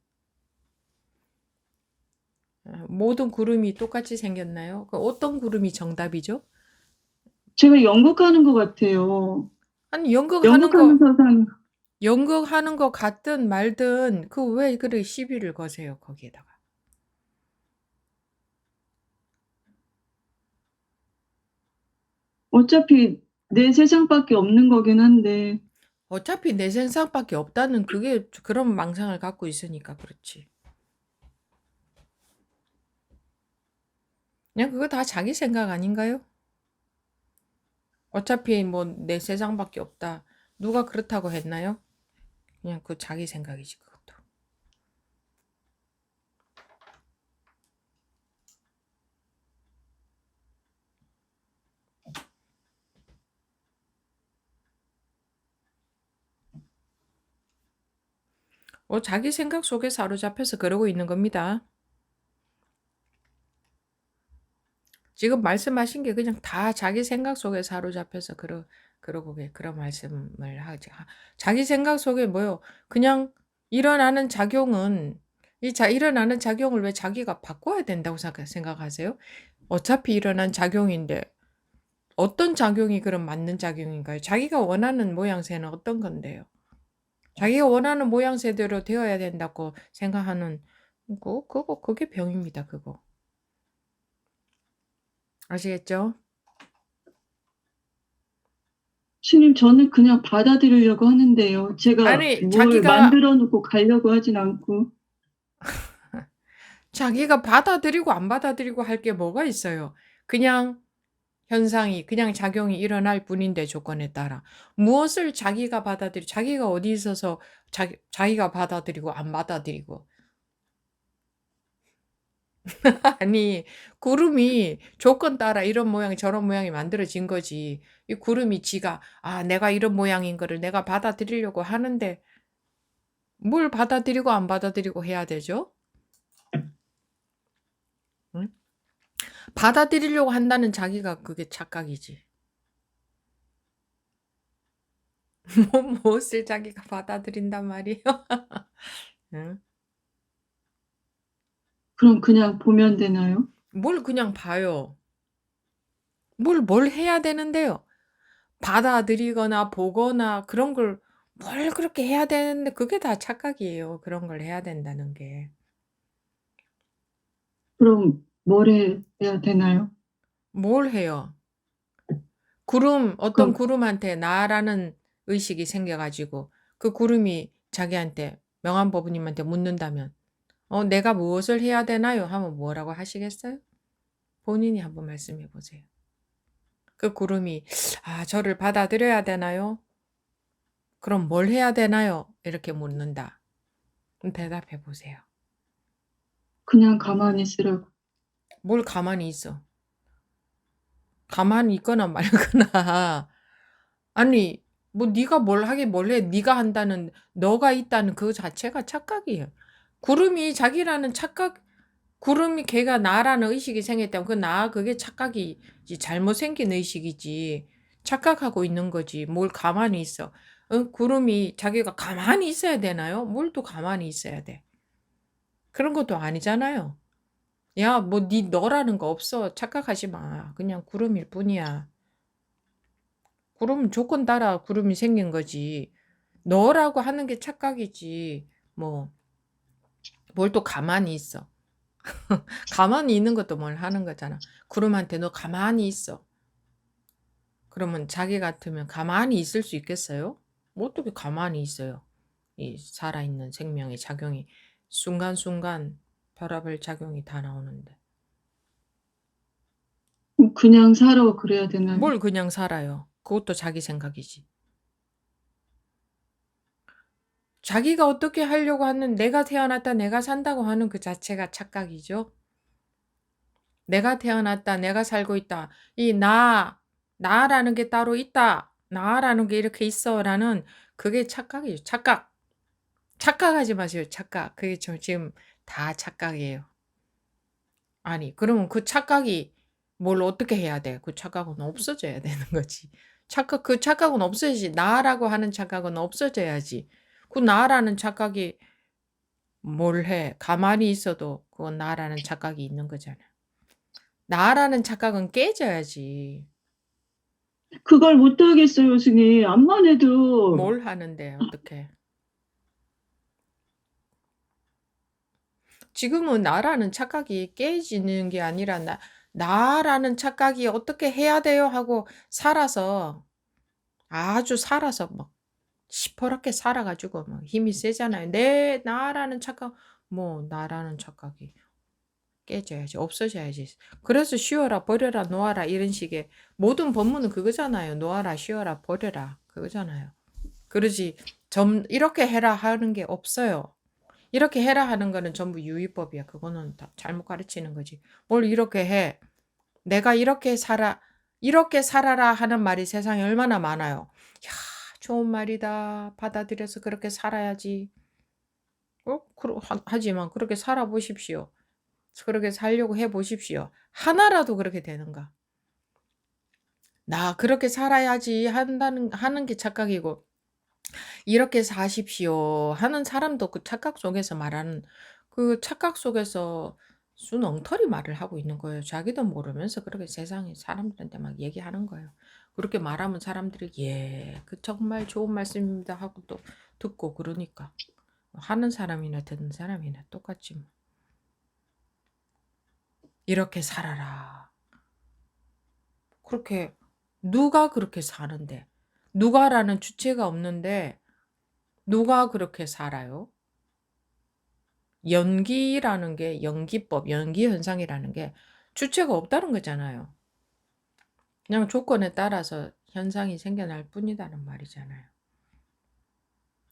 모든 구름이 똑같이 생겼나요? 그 어떤 구름이 정답이죠? 제가 연극하는 것 같아요. 아니 연극하는 세상 연극하는 거 같든 말든 그 왜 그래 시비를 거세요 거기에다가. 어차피 내 세상밖에 없는 거긴 한데 어차피 내 생각밖에 없다는 그게 그런 망상을 갖고 있으니까 그렇지. 그냥 그거 다 자기 생각 아닌가요? 어차피 뭐 내 세상밖에 없다. 누가 그렇다고 했나요? 그냥 그 자기 생각이지 그것도. 자기 생각 속에 사로잡혀서 그러고 있는 겁니다. 지금 말씀하신 게 그냥 다 자기 생각 속에 사로잡혀서 그러고 그런 말씀을 하죠. 자기 생각 속에 뭐요? 그냥 일어나는 작용은 일어나는 작용을 왜 자기가 바꿔야 된다고 생각하세요? 어차피 일어난 작용인데 어떤 작용이 그럼 맞는 작용인가요? 자기가 원하는 모양새는 어떤 건데요? 자기가 원하는 모양새대로 되어야 된다고 생각하는 그게 병입니다. 그거. 아시겠죠? 스님 저는 그냥 받아들이려고 하는데요. 제가 아니, 뭘 만들어 놓고 가려고 하진 않고 자기가 받아들이고 안 받아들이고 할 게 뭐가 있어요? 그냥 그냥 작용이 일어날 뿐인데 조건에 따라. 무엇을 자기가 어디 있어서 자기가 받아들이고 안 받아들이고. 아니, 구름이 조건 따라 이런 모양, 저런 모양이 만들어진 거지. 이 구름이 지가, 아, 내가 이런 모양인 거를 내가 받아들이려고 하는데, 뭘 받아들이고 안 받아들이고 해야 되죠? 응? 받아들이려고 한다는 자기가 그게 착각이지. 무엇을 자기가 받아들인단 말이에요? 응? 그럼 그냥 보면 되나요? 뭘 그냥 봐요. 뭘 해야 되는데요. 받아들이거나 보거나 그런 걸 뭘 그렇게 해야 되는데 그게 다 착각이에요. 그런 걸 해야 된다는 게. 그럼 뭘 해야 되나요? 뭘 해요? 어떤 그럼 구름한테 나라는 의식이 생겨가지고 그 구름이 자기한테 명암법부님한테 묻는다면 내가 무엇을 해야 되나요? 하면 뭐라고 하시겠어요? 본인이 한번 말씀해 보세요. 그 구름이 저를 받아들여야 되나요? 그럼 뭘 해야 되나요? 이렇게 묻는다. 그럼 대답해 보세요. 그냥 가만히 있으라고. 뭘 가만히 있어? 가만히 있거나 말거나 아니 뭐 네가 뭘 하긴 뭘 해. 네가 한다는 너가 있다는 그 자체가 착각이에요. 구름이 자기라는 착각 구름이 걔가 나라는 의식이 생겼다면 그게 착각이지. 잘못 생긴 의식이지. 착각하고 있는 거지. 뭘 가만히 있어. 구름이 자기가 가만히 있어야 되나요? 뭘 또 가만히 있어야 돼. 그런 것도 아니잖아요. 야, 뭐 너라는 거 없어. 착각하지 마. 그냥 구름일 뿐이야. 구름은 조건 따라 구름이 생긴 거지. 너라고 하는 게 착각이지. 뭐, 뭘 또 가만히 있어. 가만히 있는 것도 뭘 하는 거잖아. 구름한테 너 가만히 있어. 그러면 자기 같으면 가만히 있을 수 있겠어요? 뭐 어떻게 가만히 있어요? 이 살아있는 생명의 작용이 순간순간 별의별 작용이 다 나오는데. 그냥 살아 그래야 되나요? 뭘 그냥 살아요? 그것도 자기 생각이지. 자기가 어떻게 하려고 하는 내가 태어났다 내가 산다고 하는 그 자체가 착각이죠. 내가 태어났다 내가 살고 있다. 나라는 게 따로 있다. 나라는 게 이렇게 있어라는 그게 착각이에요. 착각. 착각하지 마세요. 착각. 그게 지금 다 착각이에요. 아니, 그러면 그 착각이 뭘 어떻게 해야 돼? 그 착각은 없어져야 되는 거지. 그 착각은 없어야지. 나라고 하는 착각은 없어져야지. 그 나라는 착각이 뭘 해? 가만히 있어도 그건 나라는 착각이 있는 거잖아. 나라는 착각은 깨져야지. 그걸 못 하겠어요, 스님. 암만 해도 뭘 하는데, 어떻게. 지금은 나라는 착각이 깨지는 게 아니라 나라는 착각이 어떻게 해야 돼요? 하고 아주 살아서 막 시퍼렇게 살아가지고 막 힘이 세잖아요. 나라는 착각, 나라는 착각이 깨져야지, 없어져야지. 그래서 쉬어라, 버려라, 놓아라 이런 식의 모든 법문은 그거잖아요. 놓아라, 쉬어라, 버려라 그거잖아요. 그러지 이렇게 해라 하는 게 없어요. 이렇게 해라 하는 거는 전부 유의법이야. 그거는 다 잘못 가르치는 거지. 뭘 이렇게 해. 내가 이렇게 살아라 하는 말이 세상에 얼마나 많아요. 야, 좋은 말이다. 받아들여서 그렇게 살아야지. 하지만 그렇게 살아보십시오. 그렇게 살려고 해보십시오. 하나라도 그렇게 되는가? 나 그렇게 살아야지 하는 게 착각이고, 이렇게 사십시오 하는 사람도 그 착각 속에서 말하는 그 착각 속에서 순 엉터리 말을 하고 있는 거예요. 자기도 모르면서 그렇게 세상에 사람들한테 막 얘기하는 거예요. 그렇게 말하면 사람들이 그 정말 좋은 말씀입니다 하고 또 듣고 그러니까 하는 사람이나 듣는 사람이나 똑같지 뭐. 이렇게 살아라. 그렇게 누가 그렇게 사는데 누가라는 주체가 없는데 누가 그렇게 살아요? 연기라는 게 연기법, 연기 현상이라는 게 주체가 없다는 거잖아요. 그냥 조건에 따라서 현상이 생겨날 뿐이라는 말이잖아요.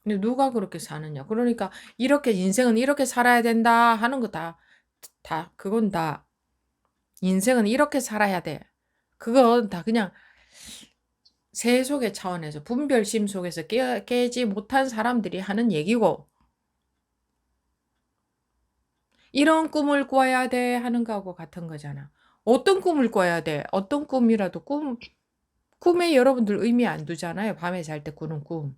근데 누가 그렇게 사느냐? 그러니까 인생은 이렇게 살아야 된다 하는 거 다 그건 다 인생은 이렇게 살아야 돼. 그건 다 그냥 세속의 차원에서 분별심 속에서 깨지 못한 사람들이 하는 얘기고, 이런 꿈을 꿔야 돼 하는 거하고 같은 거잖아. 어떤 꿈을 꿔야 돼? 어떤 꿈이라도 꿈에 여러분들 의미 안 두잖아요. 밤에 잘 때 꾸는 꿈.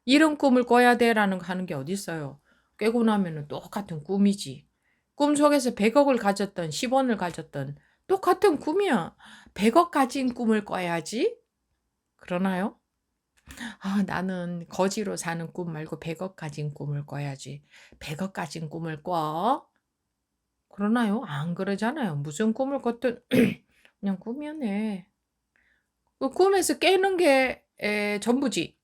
이런 꿈을 꿔야 돼라는 거 하는 게 어디 있어요? 깨고 나면은 똑같은 꿈이지. 꿈 속에서 100억을 가졌던 10원을 가졌던 똑같은 꿈이야. 100억 가진 꿈을 꿔야지. 그러나요? 아, 나는 거지로 사는 꿈 말고 100억 가진 꿈을 꿔야지. 100억 가진 꿈을 꿔? 그러나요? 안 그러잖아요. 무슨 꿈을 꿨든 그냥 꿈이었네. 그 꿈에서 깨는 게 전부지.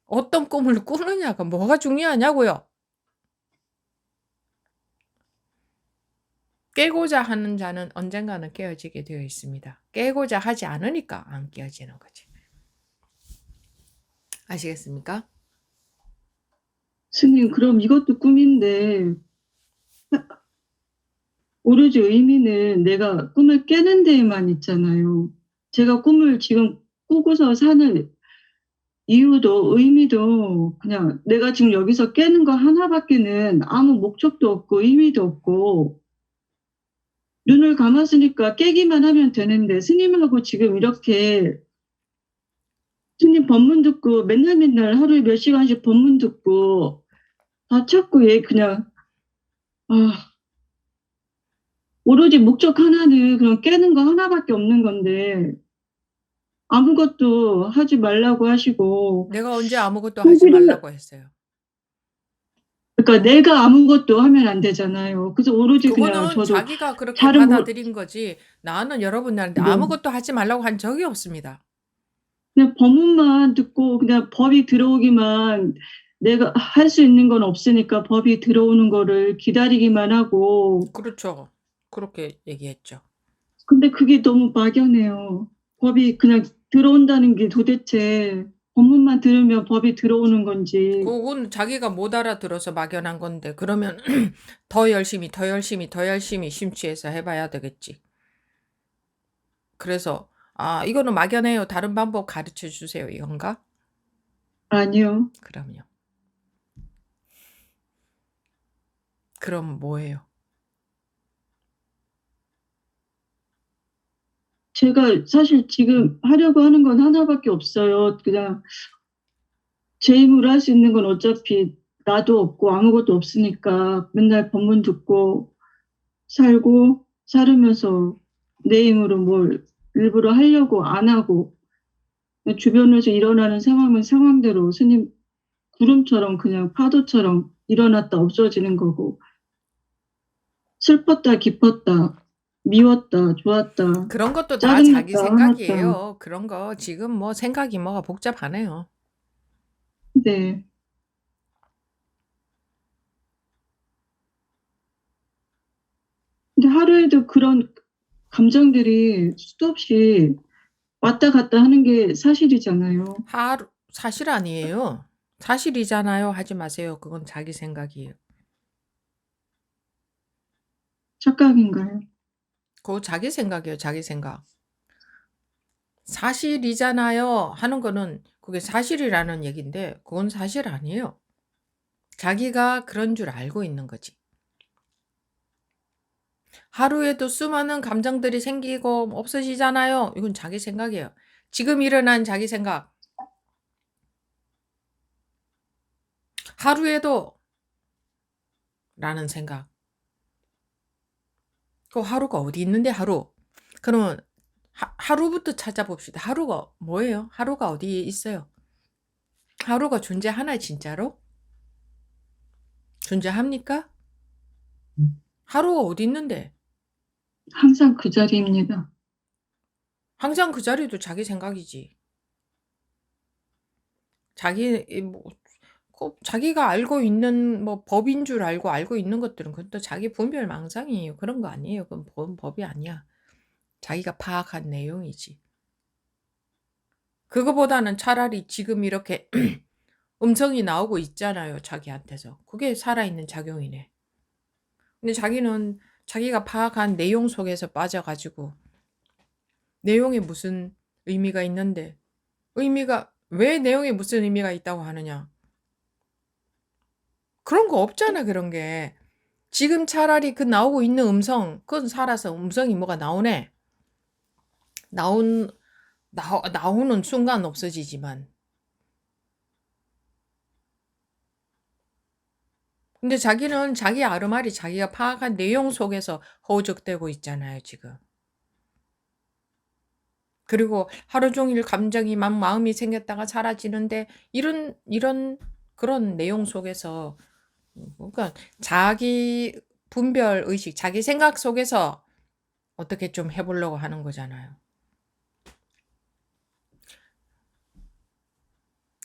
어떤 꿈을 꾸느냐가 뭐가 중요하냐고요. 깨고자 하는 자는 언젠가는 깨어지게 되어 있습니다. 깨고자 하지 않으니까 안 깨어지는 거지. 아시겠습니까? 스님, 그럼 이것도 꿈인데, 오로지 의미는 내가 꿈을 깨는 데에만 있잖아요. 제가 꿈을 지금 꾸고서 사는 이유도 의미도 그냥 내가 지금 여기서 깨는 거 하나밖에는 아무 목적도 없고 의미도 없고, 눈을 감았으니까 깨기만 하면 되는데, 스님하고 지금 이렇게 스님 법문 듣고 맨날 하루에 몇 시간씩 법문 듣고 다 찾고 그냥 오로지 목적 하나는 그냥 깨는 거 하나밖에 없는 건데 아무것도 하지 말라고 하시고, 내가 언제 아무것도 하지 말라고 했어요. 그러니까 내가 아무것도 하면 안 되잖아요. 그래서 오로지 그냥 그거는 저도 자기가 그렇게 잘은 받아들인 거지. 나는 여러분들한테 네. 아무것도 하지 말라고 한 적이 없습니다. 그냥 법문만 듣고 그냥 법이 들어오기만, 내가 할 수 있는 건 없으니까 법이 들어오는 거를 기다리기만 하고. 그렇죠. 그렇게 얘기했죠. 근데 그게 너무 막연해요. 법이 그냥 들어온다는 게 도대체 법문만 들으면 법이 들어오는 건지. 그건 자기가 못 알아들어서 막연한 건데, 그러면 더 열심히 심취해서 해봐야 되겠지. 그래서 이거는 막연해요. 다른 방법 가르쳐 주세요. 이건가? 아니요. 그럼요. 그럼 뭐예요? 제가 사실 지금 하려고 하는 건 하나밖에 없어요. 그냥 제 힘으로 할 수 있는 건 어차피 나도 없고 아무것도 없으니까 맨날 법문 듣고 살고 살으면서 내 힘으로 뭘 일부러 하려고 안 하고, 주변에서 일어나는 상황대로 스님 구름처럼 그냥 파도처럼 일어났다 없어지는 거고, 슬펐다 기뻤다 미웠다 좋았다 그런 것도 다 짜증났다 자기 생각이에요. 그런 거 지금 뭐 생각이 뭐가 복잡하네요. 네. 근데 하루에도 그런 감정들이 수도 없이 왔다 갔다 하는 게 사실이잖아요. 사실 아니에요. 사실이잖아요. 하지 마세요. 그건 자기 생각이에요. 착각인가요? 그거 자기 생각이에요. 자기 생각. 사실이잖아요 하는 거는 그게 사실이라는 얘기인데 그건 사실 아니에요. 자기가 그런 줄 알고 있는 거지. 하루에도 수많은 감정들이 생기고 없어지잖아요. 이건 자기 생각이에요. 지금 일어난 자기 생각. 하루에도 라는 생각. 그 하루가 어디 있는데 하루. 그러면 하루부터 찾아봅시다. 하루가 뭐예요? 하루가 어디에 있어요? 하루가 존재하나요, 진짜로? 존재합니까? 하루가 어디 있는데? 항상 그 자리입니다. 항상 그 자리도 자기 생각이지. 자기가 알고 있는 뭐 법인 줄 알고 있는 것들은 그건 또 자기 분별망상이에요. 그런 거 아니에요. 그건 법이 아니야. 자기가 파악한 내용이지. 그거보다는 차라리 지금 이렇게 음성이 나오고 있잖아요. 자기한테서. 그게 살아있는 작용이네. 근데 자기는 자기가 파악한 내용 속에서 빠져가지고 내용에 무슨 의미가 있는데 왜 내용에 무슨 의미가 있다고 하느냐. 그런 거 없잖아, 그런 게. 지금 차라리 그 나오고 있는 음성, 그건 살아서 음성이 뭐가 나오네. 나오는 순간 없어지지만. 근데 자기는 자기 아르말이 자기가 파악한 내용 속에서 허우적대고 있잖아요, 지금. 그리고 하루 종일 감정이 막 마음이 생겼다가 사라지는데 이런 그런 내용 속에서 그러니까 자기 분별 의식, 자기 생각 속에서 어떻게 좀 해보려고 하는 거잖아요.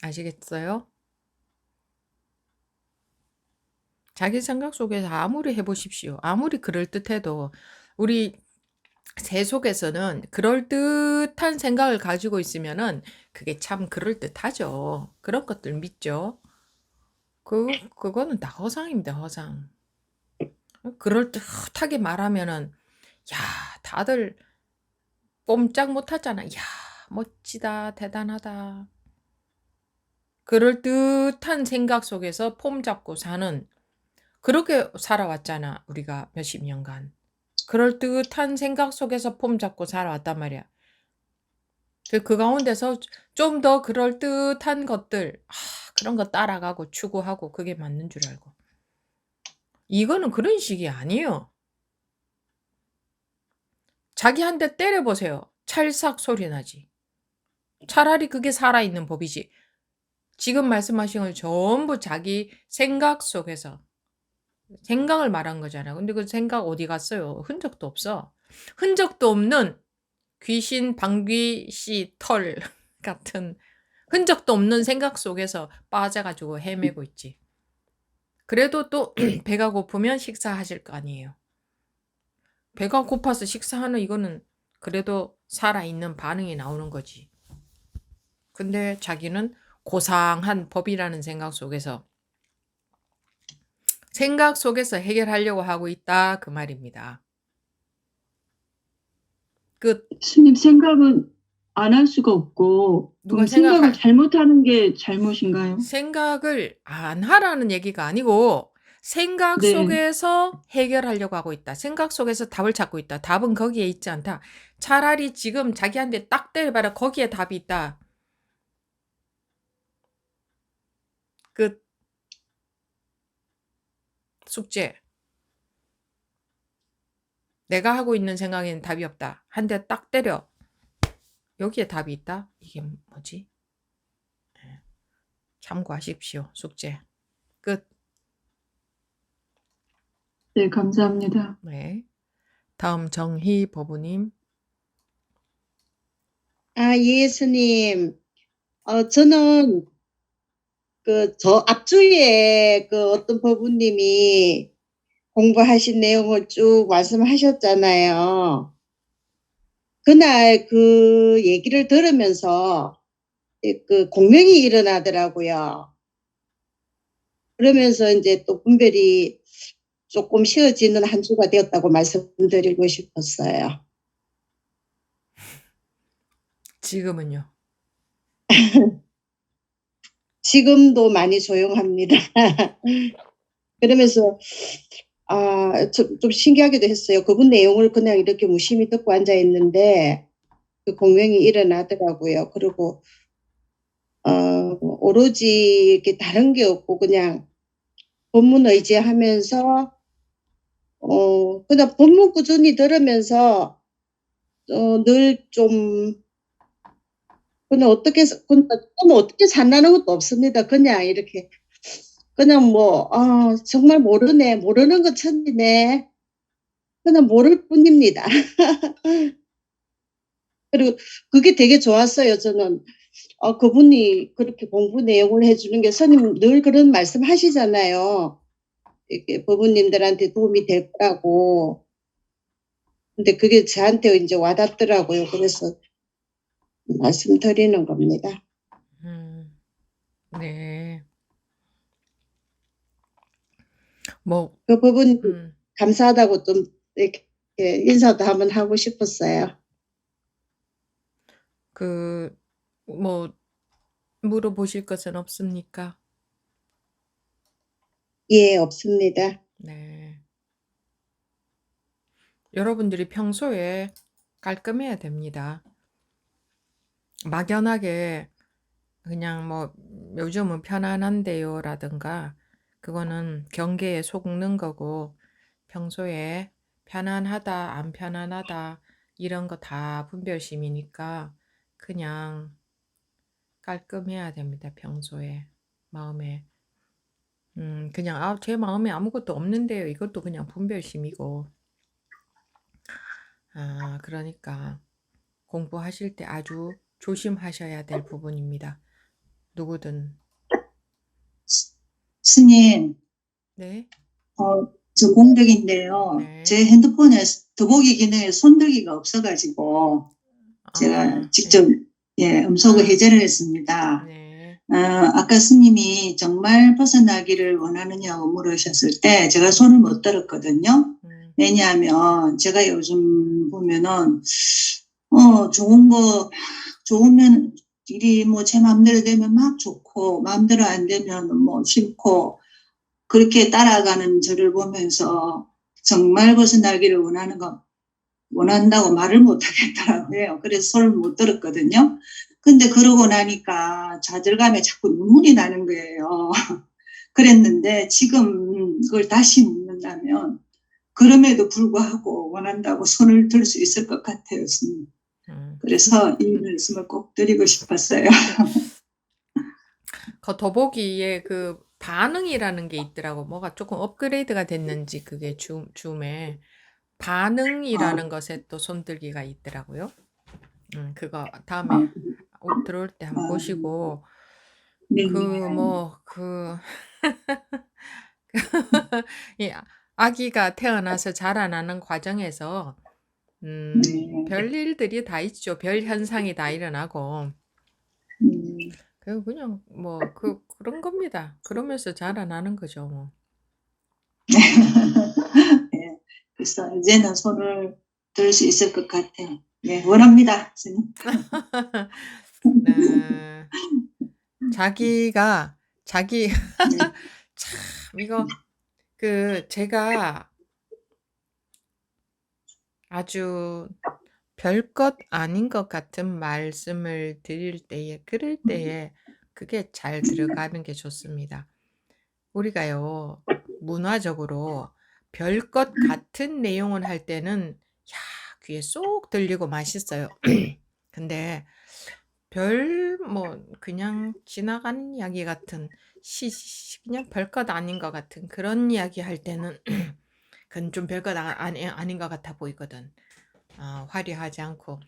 아시겠어요? 자기 생각 속에서 아무리 해보십시오. 아무리 그럴듯해도 우리 새 속에서는 그럴듯한 생각을 가지고 있으면은 그게 참 그럴듯하죠. 그런 것들 믿죠. 그거는 다 허상입니다, 허상. 그럴듯하게 말하면은, 야, 다들 꼼짝 못 하잖아. 야, 멋지다, 대단하다. 그럴듯한 생각 속에서 폼 잡고 사는, 그렇게 살아왔잖아, 우리가 몇십 년간. 그럴듯한 생각 속에서 폼 잡고 살아왔단 말이야. 그 가운데서 좀 더 그럴듯한 것들, 그런 거 따라가고 추구하고 그게 맞는 줄 알고. 이거는 그런 식이 아니에요. 자기 한 대 때려보세요. 찰싹 소리 나지. 차라리 그게 살아있는 법이지. 지금 말씀하신 걸 전부 자기 생각 속에서 생각을 말한 거잖아요. 근데 그 생각 어디 갔어요? 흔적도 없어. 흔적도 없는 귀신, 방귀씨, 털 같은 흔적도 없는 생각 속에서 빠져가지고 헤매고 있지. 그래도 또 배가 고프면 식사하실 거 아니에요. 배가 고파서 식사하는 이거는 그래도 살아있는 반응이 나오는 거지. 근데 자기는 고상한 법이라는 생각 속에서 해결하려고 하고 있다 그 말입니다. 끝. 스님 생각은 안 할 수가 없고 누가 그럼 생각을 생각할 잘못하는 게 잘못인가요? 생각을 안 하라는 얘기가 아니고 생각 네. 속에서 해결하려고 하고 있다. 생각 속에서 답을 찾고 있다. 답은 거기에 있지 않다. 차라리 지금 자기한테 딱 때려봐라. 거기에 답이 있다. 끝. 숙제. 내가 하고 있는 생각에는 답이 없다. 한 대 딱 때려. 여기에 답이 있다. 이게 뭐지? 참고하십시오. 숙제. 끝. 네, 감사합니다. 네. 다음 정희 법우님. 예수님. 저는 저 앞주에 어떤 법우님이 공부하신 내용을 쭉 말씀하셨잖아요. 그날 그 얘기를 들으면서 공명이 일어나더라고요. 그러면서 이제 또 분별이 조금 쉬워지는 한 주가 되었다고 말씀드리고 싶었어요. 지금은요? 지금도 많이 조용합니다. 그러면서 좀 신기하기도 했어요. 그분 내용을 그냥 이렇게 무심히 듣고 앉아 있는데 그 공명이 일어나더라고요. 그리고 오로지 이렇게 다른 게 없고 그냥 본문 의지하면서 그냥 본문 꾸준히 들으면서 늘 좀 그냥 어떻게 산다는 것도 없습니다. 그냥 이렇게 그냥 정말 모르는 것 천지네. 그냥 모를 뿐입니다. 그리고 그게 되게 좋았어요. 저는 그분이 그렇게 공부 내용을 해주는 게 스님 늘 그런 말씀 하시잖아요. 이렇게 법우님들한테 도움이 될 거라고. 근데 그게 저한테 이제 와닿더라고요. 그래서 말씀드리는 겁니다. 네. 그 부분 감사하다고 좀 이렇게 인사도 한번 하고 싶었어요. 뭐 물어보실 것은 없습니까? 예, 없습니다. 네. 여러분들이 평소에 깔끔해야 됩니다. 막연하게 그냥 뭐 요즘은 편안한데요 라든가 그거는 경계에 속는 거고 평소에 편안하다 안 편안하다 이런 거 다 분별심이니까 그냥 깔끔해야 됩니다. 평소에 마음에 그냥 제 마음에 아무것도 없는데요. 이것도 그냥 분별심이고 그러니까 공부하실 때 아주 조심하셔야 될 부분입니다. 누구든. 스님, 네. 저 공덕인데요. 네. 제 핸드폰에 더보기 기능에 손들기가 없어가지고 제가 직접 음소거 해제를 했습니다. 네. 아까 스님이 정말 벗어나기를 원하느냐고 물으셨을 때 제가 손을 못 들었거든요. 왜냐하면 제가 요즘 보면은 좋으면 일이 뭐 제 마음대로 되면 막 좋고 마음대로 안 되면 뭐 싫고 그렇게 따라가는 저를 보면서 정말 벗어나기를 원한다고 말을 못 하겠더라고요. 그래서 손을 못 들었거든요. 근데 그러고 나니까 좌절감에 자꾸 눈물이 나는 거예요. 그랬는데 지금 그걸 다시 묻는다면 그럼에도 불구하고 원한다고 손을 들 수 있을 것 같아요, 스님. 그래서 이 말씀을 꼭 드리고 싶었어요. 그 더보기에 그 반응이라는 게 있더라고. 뭐가 조금 업그레이드가 됐는지 그게 줌에 반응이라는 것에 또 손들기가 있더라고요. 그거 다음에 들어올 때 한번 보시고 이 아기가 태어나서 자라나는 과정에서 별일들이 다 있죠. 별 현상이 다 일어나고 그냥 뭐 그런 겁니다. 그러면서 자라나는 거죠. 뭐. 네, 그래서 이제는 손을 들 수 있을 것 같아요. 네, 원합니다, 스님. 자기가 자기 참 이거 제가 아주 별것 아닌 것 같은 말씀을 드릴 때에 그럴 때에 그게 잘 들어가는 게 좋습니다. 우리가요 문화적으로 별것 같은 내용을 할 때는 귀에 쏙 들리고 맛있어요. 근데 뭐 그냥 지나가는 이야기 같은 그냥 별것 아닌 것 같은 그런 이야기 할 때는 그건 좀 별것 아닌 것 같아 보이거든. 화려하지 않고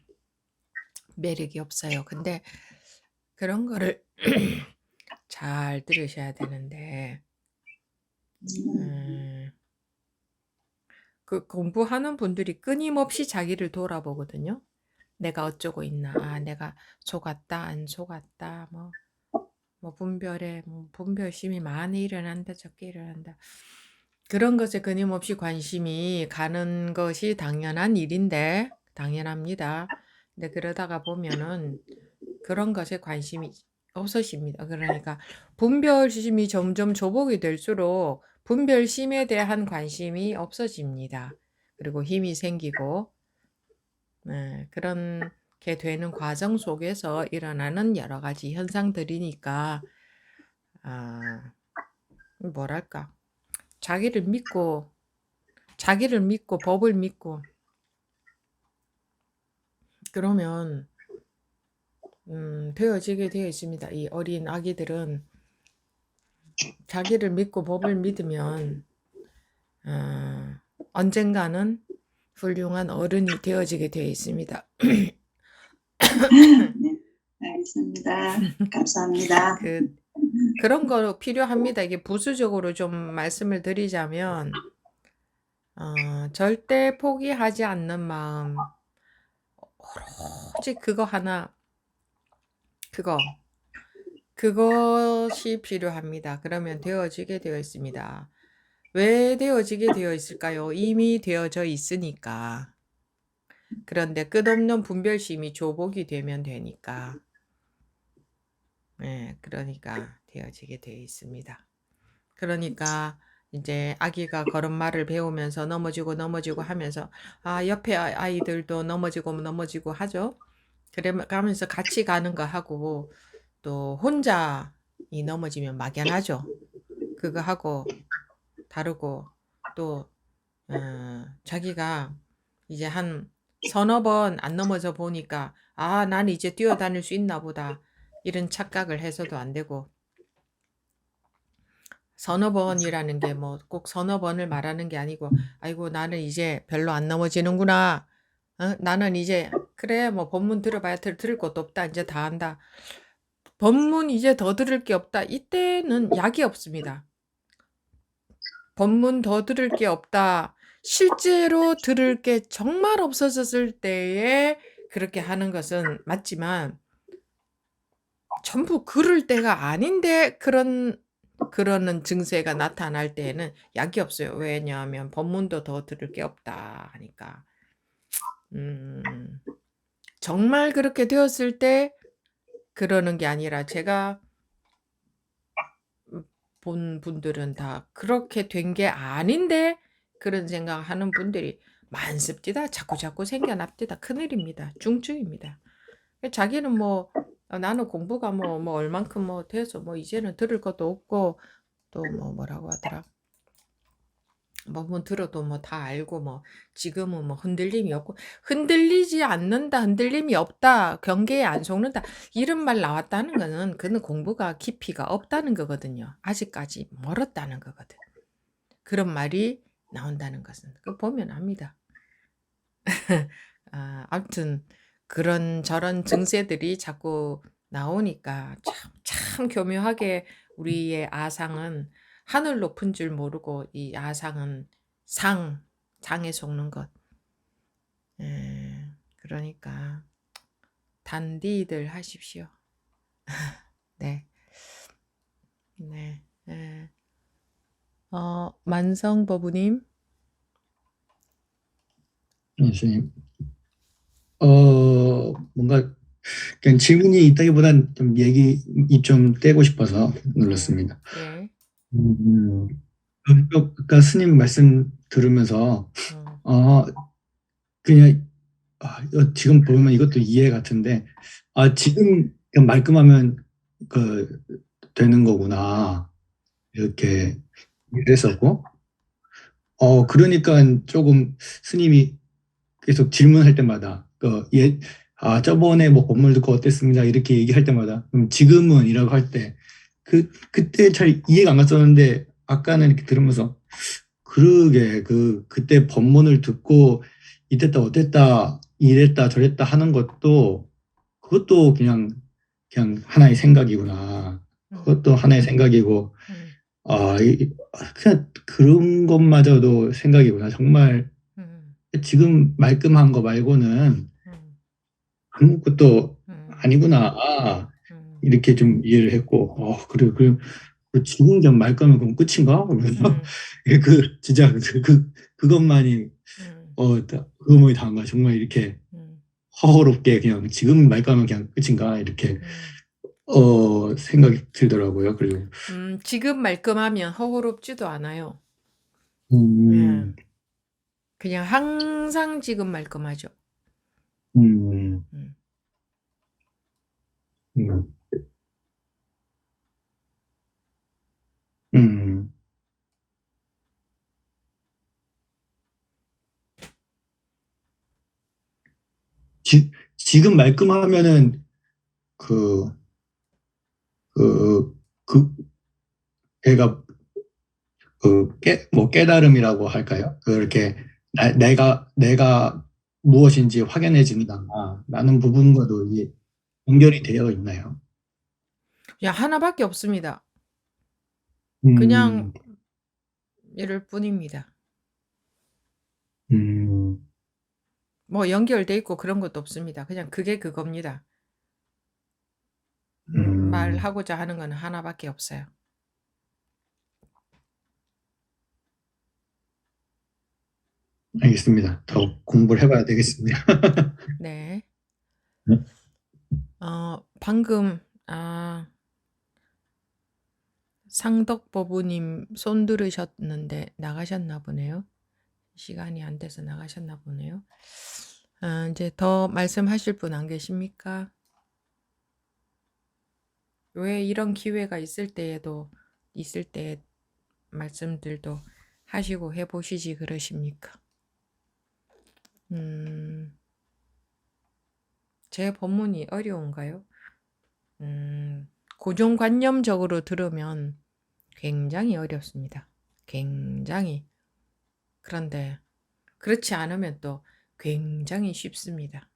매력이 없어요. 근데 그런 거를 잘 들으셔야 되는데 그 공부하는 분들이 끊임없이 자기를 돌아보거든요. 내가 어쩌고 있나, 내가 속았다, 안 속았다, 뭐 분별심이 많이 일어난다, 적게 일어난다. 그런 것에 끊임없이 관심이 가는 것이 당연한 일인데, 당연합니다. 근데 그러다가 보면은 그런 것에 관심이 없어집니다. 그러니까 분별심이 점점 조복이 될수록 분별심에 대한 관심이 없어집니다. 그리고 힘이 생기고, 그런 게 되는 과정 속에서 일어나는 여러 가지 현상들이니까, 뭐랄까, 자기를 믿고 법을 믿고, 그러면, 되어지게 되어 있습니다. 이 어린 아기들은 자기를 믿고 법을 믿으면, 언젠가는 훌륭한 어른이 되어지게 되어 있습니다. 네, 알겠습니다. 감사합니다. 그런 거 필요합니다. 이게 부수적으로 좀 말씀을 드리자면, 절대 포기하지 않는 마음, 오로지 그거 하나, 그것이 필요합니다. 그러면 되어지게 되어 있습니다. 왜 되어지게 되어 있을까요? 이미 되어져 있으니까. 그런데 끝없는 분별심이 조복이 되면 되니까. 예, 그러니까 되어지게 되어 있습니다. 그러니까 이제 아기가 걸음마를 배우면서 넘어지고 넘어지고 하면서 옆에 아이들도 넘어지고 하죠. 그래 가면서 같이 가는 거 하고 또 혼자 이 넘어지면 막연하죠. 그거 하고 다르고 또 자기가 이제 한 서너 번 안 넘어져 보니까 나는 이제 뛰어다닐 수 있나 보다 이런 착각을 해서도 안 되고 서너 번이라는 게 뭐 꼭 서너 번을 말하는 게 아니고 아이고 나는 이제 별로 안 넘어지는구나. 나는 이제 그래 뭐 법문 들어봐야 들을 것도 없다. 이제 다 한다. 법문 이제 더 들을 게 없다. 이때는 약이 없습니다. 법문 더 들을 게 없다. 실제로 들을 게 정말 없어졌을 때에 그렇게 하는 것은 맞지만 전부 그럴 때가 아닌데 그러는 증세가 나타날 때에는 약이 없어요. 왜냐하면 법문도 더 들을 게 없다 하니까. 정말 그렇게 되었을 때 그러는 게 아니라 제가 본 분들은 다 그렇게 된 게 아닌데 그런 생각하는 분들이 많습니다. 자꾸 생겨납니다. 큰일입니다. 중증입니다. 자기는 뭐 나는 공부가 뭐 얼만큼 뭐 돼서 뭐 이제는 들을 것도 없고 또 뭐 뭐라고 하더라. 뭐 들어도 뭐 다 알고 뭐 지금은 뭐 흔들림이 없고 흔들리지 않는다, 흔들림이 없다, 경계에 안 속는다 이런 말 나왔다는 거는 그는 공부가 깊이가 없다는 거거든요. 아직까지 멀었다는 거거든. 그런 말이 나온다는 것은 그 보면 압니다. 아무튼 그런 저런 증세들이 자꾸 나오니까 참 교묘하게 우리의 아상은 하늘 높은 줄 모르고 이 아상은 장에 속는 것. 그러니까 단디들 하십시오. 네. 네. 만성버부님. 선생님, 뭔가 그냥 질문이 있다기보단 좀 얘기 좀 떼고 싶어서 눌렀습니다. 예. 아까 스님 말씀 들으면서 그냥 지금 보면 이것도 이해 같은데 지금 그냥 말끔하면 되는 거구나 이렇게 이랬었고 그러니까 조금 스님이 계속 질문할 때마다 저번에 뭐 법문을 듣고 어땠습니다 이렇게 얘기할 때마다 그럼 지금은 이라고 할 때 그때 잘 이해가 안 갔었는데 아까는 이렇게 들으면서 그러게 그때 법문을 듣고 이랬다 어땠다 이랬다 저랬다 하는 것도 그것도 그냥 하나의 생각이구나. 그것도 하나의 생각이고 그냥 그런 것마저도 생각이구나. 정말 지금 말끔한 거 말고는 아무것도 아니구나. 이렇게 좀 이해를 했고 그래 지금 그냥 말끔하면 그럼 끝인가? 그러면서 진짜 그것만이 그것만이 다인가 정말 이렇게 허허롭게 그냥 지금 말끔하면 그냥 끝인가 이렇게 생각이 들더라고요. 그리고 지금 말끔하면 허허롭지도 않아요. 그냥 항상 지금 말끔하죠. 지금 말끔하면은 걔가 깨달음이라고 할까요? 그렇게 내가 무엇인지 확연해진다라는 부분과도 이게 연결이 되어 있나요? 그냥 하나밖에 없습니다. 그냥 이럴 뿐입니다. 뭐 연결돼 있고 그런 것도 없습니다. 그냥 그게 그겁니다. 말하고자 하는 건 하나밖에 없어요. 알겠습니다. 더 공부를 해봐야 되겠습니다. 네. 네. 방금 상덕버부님 손 들으셨는데 나가셨나 보네요. 시간이 안 돼서 나가셨나 보네요. 이제 더 말씀하실 분 안 계십니까? 왜 이런 기회가 있을 때 말씀들도 하시고 해보시지 그러십니까? 제 법문이 어려운가요? 고정관념적으로 들으면 굉장히 어렵습니다. 굉장히. 그런데 그렇지 않으면 또 굉장히 쉽습니다.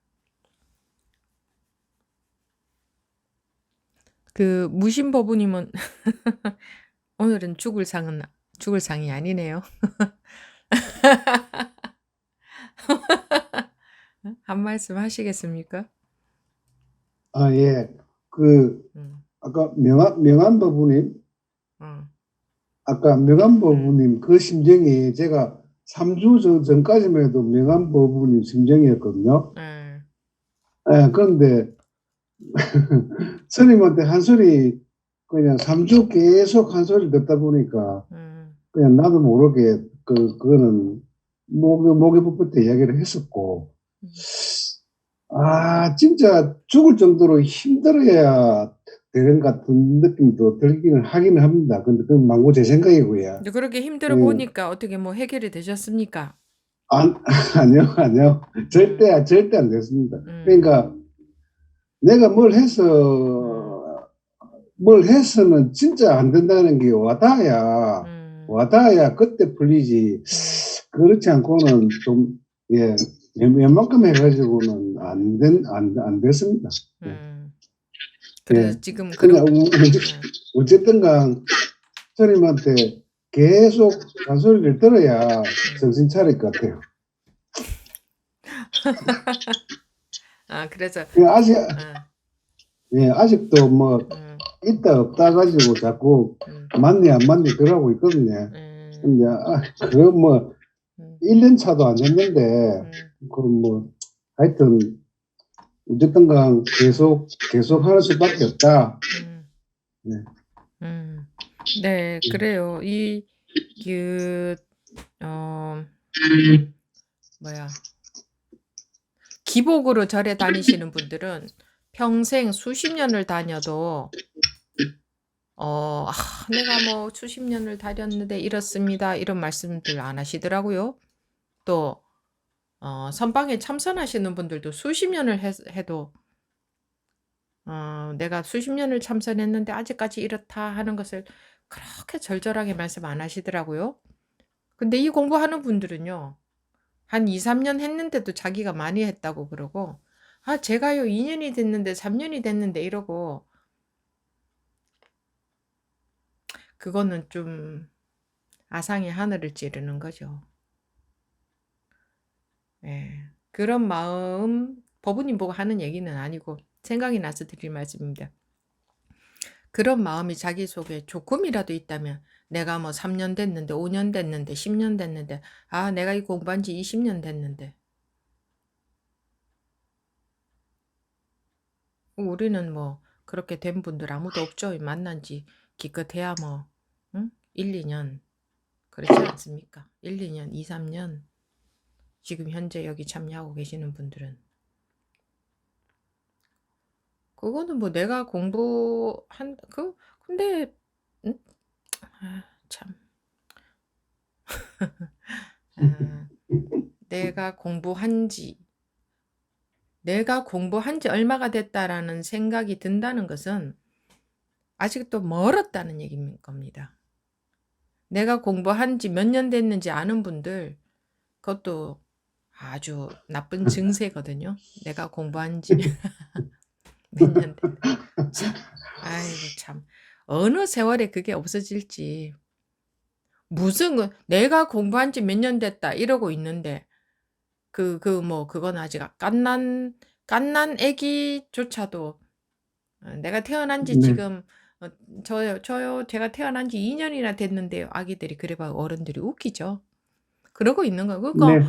그 무신법부님은 오늘은 죽을 상이 아니네요. 한 말씀 하시겠습니까? 예. 음, 아까 명안버부님, 음, 아까 명안버부님 그 심정이 제가 3주 전까지만 해도 명안버부님 심정이었거든요. 예, 그런데 스님한테 한 소리 그냥 3주 계속 한 소리 듣다 보니까 그냥 나도 모르게 그거는 목에 붙을 때 이야기를 했었고, 진짜 죽을 정도로 힘들어야 되는 것 같은 느낌도 들기는 하기는 합니다. 근데 그건 망고 제 생각이고요. 근데 그렇게 힘들어 예. 보니까 어떻게 뭐 해결이 되셨습니까? 아니요. 절대 안 됐습니다. 그러니까 내가 뭘 해서는 진짜 안 된다는 게 와닿아야 그때 풀리지. 그렇지 않고는 좀, 예, 웬만큼 해가지고는 안 됐습니다. 그래서 예. 지금 그냥 어쨌든 간 스님한테 계속 잔소리를 들어야 정신 차릴 것 같아요. 그래서 아직도 뭐 있다 없다 가지고 자꾸 맞니 안 맞니 그러고 있거든요. 근데 그거 뭐 1년 차도 안 됐는데 하여튼 어쨌든 간 계속 하는 수밖에 없다. 네, 그래요. 기복으로 절에 다니시는 분들은 평생 수십 년을 다녀도 내가 뭐 수십 년을 다녔는데 이렇습니다. 이런 말씀들 안 하시더라고요. 또 선방에 참선하시는 분들도 수십 년을 해도 내가 수십 년을 참선했는데 아직까지 이렇다 하는 것을 그렇게 절절하게 말씀 안 하시더라고요. 근데 이 공부하는 분들은요. 한 2, 3년 했는데도 자기가 많이 했다고 그러고 제가요 2년이 됐는데 3년이 됐는데 이러고 그거는 좀 아상의 하늘을 찌르는 거죠. 예, 그런 마음 법부님 보고 하는 얘기는 아니고 생각이 나서 드릴 말씀입니다. 그런 마음이 자기 속에 조금이라도 있다면 내가 뭐 3년 됐는데 5년 됐는데 10년 됐는데 내가 이 공부한 지 20년 됐는데 우리는 뭐 그렇게 된 분들 아무도 없죠. 만난 지 기껏해야 뭐 1, 2년 그렇지 않습니까? 1, 2년, 2, 3년 지금 현재 여기 참여하고 계시는 분들은 그거는 뭐 내가 공부한 근데 참 내가 공부한 지 얼마가 됐다라는 생각이 든다는 것은 아직도 멀었다는 얘기인 겁니다. 내가 공부한 지 몇 년 됐는지 아는 분들 그것도 아주 나쁜 증세거든요. 내가 공부한 지 몇 년 됐는지. 아이고 참 어느 세월에 그게 없어질지 무슨 내가 공부한 지 몇 년 됐다 이러고 있는데 그건 아직 갓난 애기조차도 내가 태어난 지 네. 지금 제가 태어난 지 2년이나 됐는데요. 아기들이 그래봐 어른들이 웃기죠. 그러고 있는 거예요. 그러니까 네.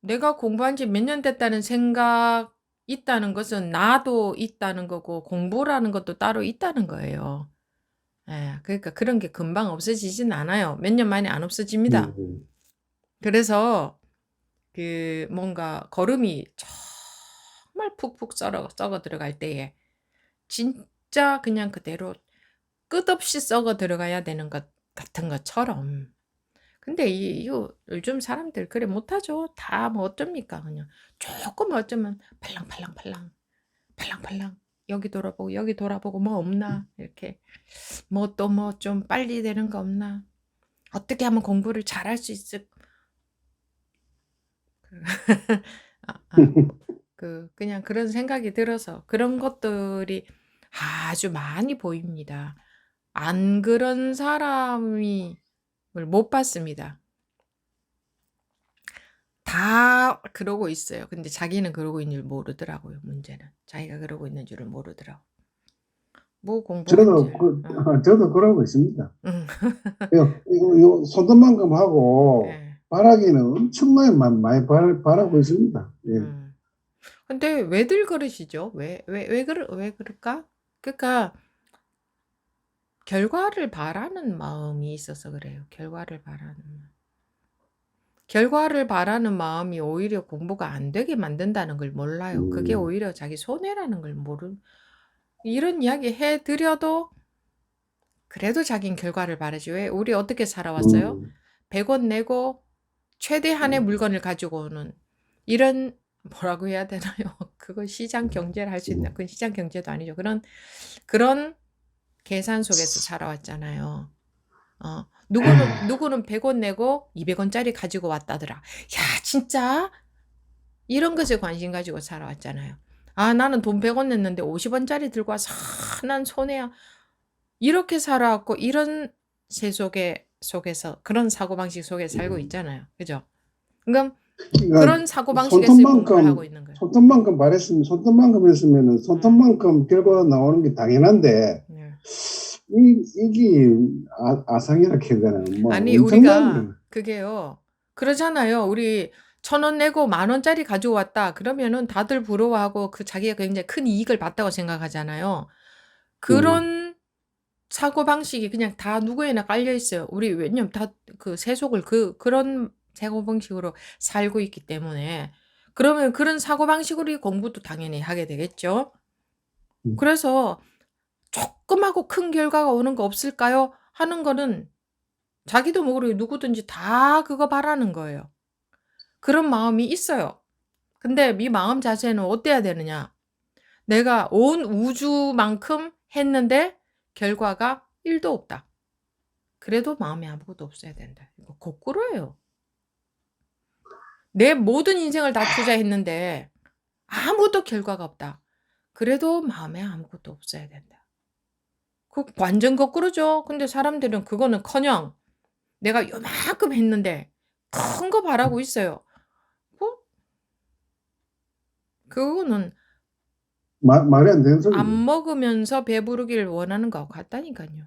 내가 공부한 지 몇 년 됐다는 생각 있다는 것은 나도 있다는 거고 공부라는 것도 따로 있다는 거예요. 예, 그러니까 그런 게 금방 없어지진 않아요. 몇 년 만에 안 없어집니다. 그래서 그 뭔가 걸음이 정말 푹푹 썩어 들어갈 때에 진짜 그냥 그대로 끝없이 썩어 들어가야 되는 것 같은 것처럼. 근데 요즘 사람들 그래 못하죠. 다 뭐 어쩝니까? 그냥 조금 어쩌면 팔랑팔랑 여기 돌아보고 뭐 없나 이렇게 뭐 또 뭐 좀 빨리 되는 거 없나? 어떻게 하면 공부를 잘할 수 있을 그냥 그런 생각이 들어서 그런 것들이 아주 많이 보입니다. 안 그런 사람이 못 봤습니다. 다 그러고 있어요. 근데 자기는 그러고 있는 줄 모르더라고요. 문제는 자기가 그러고 있는 줄을 모르더라고. 뭐 공부한지. 저도 그러고 있습니다. 응. 요 손톱만큼 하고 예. 바라기는 엄청나게 많이 바라고 있습니다. 예. 근데 왜들 그러시죠? 왜 그럴까? 그러니까 결과를 바라는 마음이 있어서 그래요. 결과를 바라는 마음이 오히려 공부가 안 되게 만든다는 걸 몰라요. 그게 오히려 자기 손해라는 걸 이런 이야기 해드려도 그래도 자긴 결과를 바라지. 왜 우리 어떻게 살아왔어요? 100원 내고 최대한의 물건을 가지고 오는 이런 뭐라고 해야 되나요? 그거 시장 경제를 할 수 있나? 그건 시장 경제도 아니죠. 그런 계산 속에서 살아왔잖아요. 누구는 100원 내고 200원짜리 가지고 왔다더라. 야, 진짜? 이런 것에 관심 가지고 살아왔잖아요. 아, 나는 돈 100원 냈는데 50원짜리 들고 와서 난 손해야. 이렇게 살아왔고 이런 속에서 그런 사고방식 속에 살고 있잖아요. 그죠? 그러니까 그런 사고방식에서 공부를 하고 있는 거예요. 손톱만큼 바랬으면 손톱만큼 했으면 손톱만큼 결과가 나오는 게 당연한데 이게 아상이라 해야 되나? 뭐 아니 우리가 그게요. 그러잖아요. 우리 1,000원 내고 10,000원짜리 가지고 왔다. 그러면은 다들 부러워하고 자기가 굉장히 큰 이익을 봤다고 생각하잖아요. 그런 사고방식이 그냥 다 누구에나 깔려 있어요. 왜냐면 다 그 세속을 그런 사고방식으로 살고 있기 때문에. 그러면 그런 사고방식으로 공부도 당연히 하게 되겠죠. 그래서 조그맣고 큰 결과가 오는 거 없을까요? 하는 거는 자기도 모르게 누구든지 다 그거 바라는 거예요. 그런 마음이 있어요. 근데 이 마음 자세는 어때야 되느냐? 내가 온 우주만큼 했는데 결과가 1도 없다. 그래도 마음에 아무것도 없어야 된다. 이거 거꾸로예요. 내 모든 인생을 다 투자했는데 아무것도 결과가 없다. 그래도 마음에 아무것도 없어야 된다. 그 완전 거꾸로죠. 근데 사람들은 그거는커녕 내가 요만큼 했는데 큰 거 바라고 있어요. 그거는 말이 안 되는 소리죠. 안 먹으면서 배부르기를 원하는 것 같다니까요.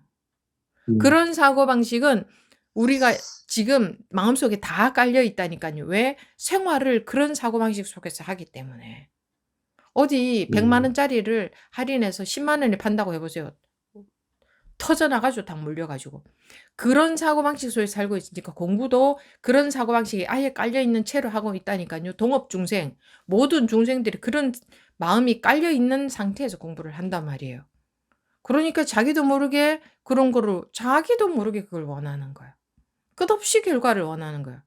그런 사고방식은 우리가 지금 마음속에 다 깔려 있다니까요. 왜? 생활을 그런 사고방식 속에서 하기 때문에. 어디 100만 원짜리를 할인해서 10만 원에 판다고 해보세요. 터져나가죠. 다 물려가지고. 그런 사고방식 속에 살고 있으니까 공부도 그런 사고방식이 아예 깔려있는 채로 하고 있다니까요. 동업중생, 모든 중생들이 그런 마음이 깔려있는 상태에서 공부를 한단 말이에요. 그러니까 자기도 모르게 그런 거를 자기도 모르게 그걸 원하는 거야. 끝없이 결과를 원하는 거야.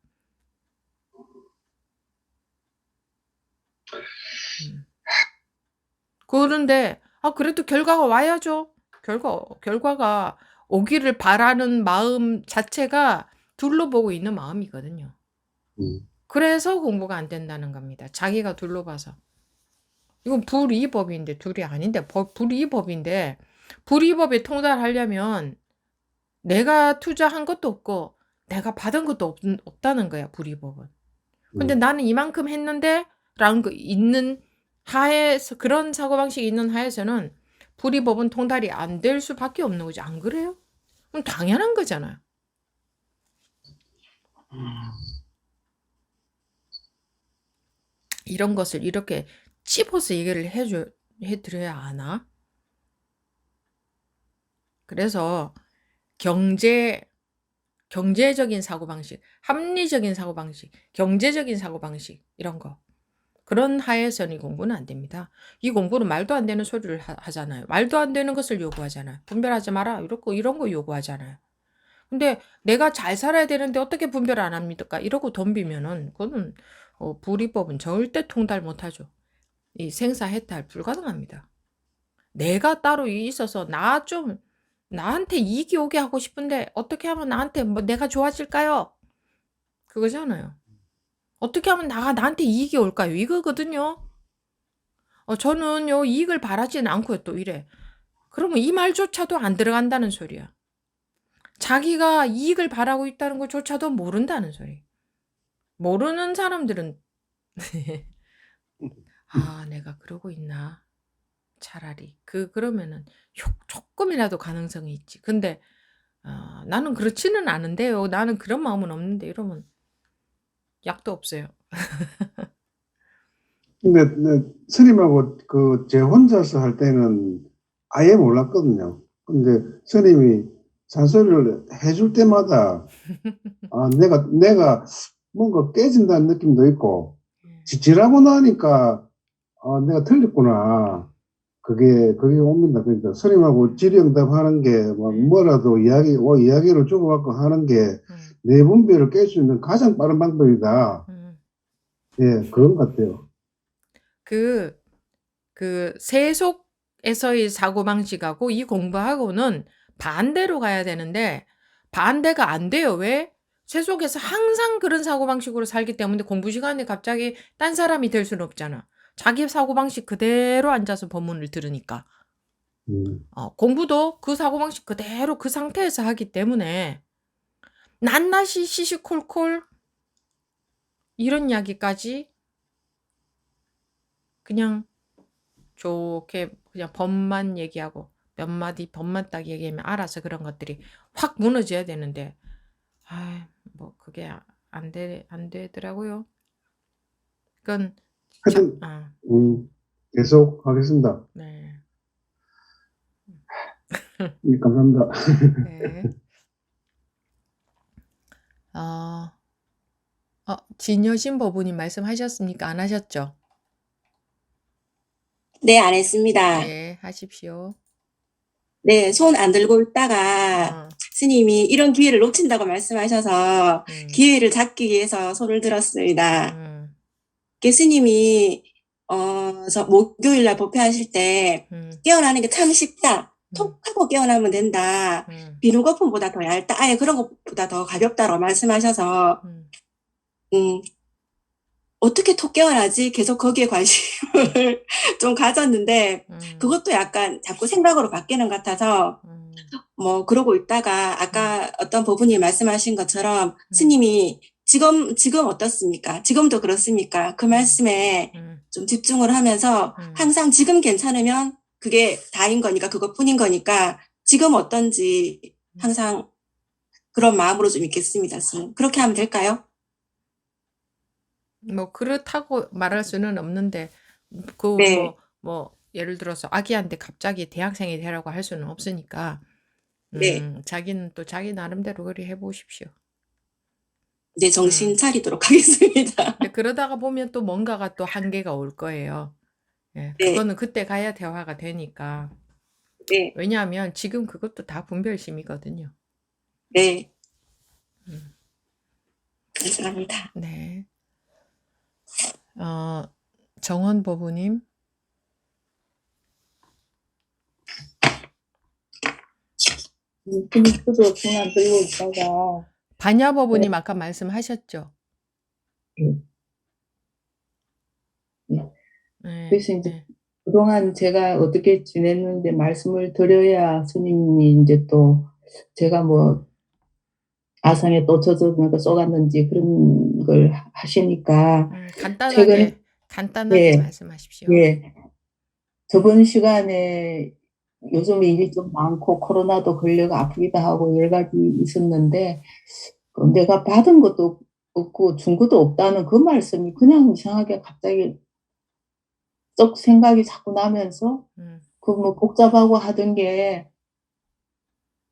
그런데 그래도 결과가 와야죠. 결과가 오기를 바라는 마음 자체가 둘러보고 있는 마음이거든요. 그래서 공부가 안 된다는 겁니다. 자기가 둘러봐서. 이건 불이법인데 둘이 아닌데 불이법인데 불이법에 통달하려면 내가 투자한 것도 없고 내가 받은 것도 없다는 거야. 불이법은. 근데 나는 이만큼 했는데 라는 거 있는 하에서 그런 사고방식이 있는 하에서는 불이법은 통달이 안 될 수밖에 없는 거지. 안 그래요? 그럼 당연한 거잖아요. 이런 것을 이렇게 찝어서 얘기를 해드려야 하나? 그래서 경제적인 사고방식, 합리적인 사고방식, 경제적인 사고방식 이런 거. 그런 하에서는 이 공부는 안 됩니다. 이 공부는 말도 안 되는 소리를 하잖아요. 말도 안 되는 것을 요구하잖아요. 분별하지 마라. 이런 거 요구하잖아요. 근데 내가 잘 살아야 되는데 어떻게 분별 안 합니까? 이러고 덤비면은 그거는 불이법은 절대 통달 못하죠. 이 생사해탈 불가능합니다. 내가 따로 있어서 나한테 이익이 오게 하고 싶은데 어떻게 하면 나한테 내가 좋아질까요? 그거잖아요. 어떻게 하면 나한테 이익이 올까요? 이거거든요. 저는요 이익을 바라지는 않고요 또 이래. 그러면 이 말조차도 안 들어간다는 소리야. 자기가 이익을 바라고 있다는 것조차도 모른다는 소리. 모르는 사람들은 아 내가 그러고 있나 차라리 그러면은 조금이라도 가능성이 있지. 근데 나는 그렇지는 않은데요. 나는 그런 마음은 없는데 이러면 약도 없어요. 근데 스님하고 제 혼자서 할 때는 아예 몰랐거든요. 근데 스님이 잔소리를 해줄 때마다 내가 뭔가 깨진다는 느낌도 있고 지지라고 나니까 내가 틀렸구나. 그게 옵니다. 그러니까 스님하고 질의응답하는 게 뭐라도 이야기를 주고받고 하는 게 내 분별을 깰 수 있는 가장 빠른 방법이다. 예, 그런 것 같아요. 그 세속에서의 사고방식하고 이 공부하고는 반대로 가야 되는데 반대가 안 돼요. 왜? 세속에서 항상 그런 사고방식으로 살기 때문에 공부 시간에 갑자기 딴 사람이 될 수는 없잖아. 자기 사고방식 그대로 앉아서 법문을 들으니까. 공부도 그 사고방식 그대로 그 상태에서 하기 때문에 낱낱이 시시콜콜 이런 이야기까지 그냥 좋게 그냥 법만 얘기하고 몇 마디 법만 딱 얘기하면 알아서 그런 것들이 확 무너져야 되는데 뭐 그게 안 되더라고요. 그건 하여튼 계속 하겠습니다. 네. 예, 감사합니다. 네. 진여신 법부님 말씀하셨습니까? 안 하셨죠? 네, 안 했습니다. 네, 하십시오. 네, 손 안 들고 있다가 스님이 이런 기회를 놓친다고 말씀하셔서 기회를 잡기 위해서 손을 들었습니다. 스님이 저 목요일 날 법회하실 때 깨어나는 게 참 쉽다. 톡 하고 깨어나면 된다. 비누 거품보다 더 얇다. 아예 그런 것보다 더 가볍다고 말씀하셔서 어떻게 톡 깨어나지? 계속 거기에 관심을 좀 가졌는데 그것도 약간 자꾸 생각으로 바뀌는 것 같아서 뭐 그러고 있다가 아까 어떤 법부님 말씀하신 것처럼 스님이 지금 어떻습니까? 지금도 그렇습니까? 그 말씀에 좀 집중을 하면서 항상 지금 괜찮으면 그게 다인 거니까 그것뿐인 거니까 지금 어떤지 항상 그런 마음으로 좀 있겠습니다. 스님. 그렇게 하면 될까요? 뭐 그렇다고 말할 수는 없는데 네. 뭐 예를 들어서 아기한테 갑자기 대학생이 되라고 할 수는 없으니까 네. 자기는 또 자기 나름대로 그리 해보십시오. 네, 정신 차리도록 하겠습니다. 근데 그러다가 보면 또 뭔가가 또 한계가 올 거예요. 예, 네. 그거는 그때 가야 대화가 되니까. 네. 왜냐하면 지금 그것도 다 분별심이거든요. 네. 감사합니다. 네. 정원 법부님. 스님도 손 안 들고 있다가 반야 법부님 아까 말씀하셨죠? 네. 그래서 이제 그동안 제가 어떻게 지냈는데 말씀을 드려야 스님이 이제 또 제가 뭐 아상에 또 젖어서 쏘갔는지 그런 걸 하시니까 간단하게 말씀하십시오. 예. 저번 시간에 요즘 일이 좀 많고 코로나도 걸려가 아프기도 하고 여러 가지 있었는데 내가 받은 것도 없고 증거도 없다는 그 말씀이 그냥 이상하게 갑자기 썩 생각이 자꾸 나면서 그 뭐 복잡하고 하던 게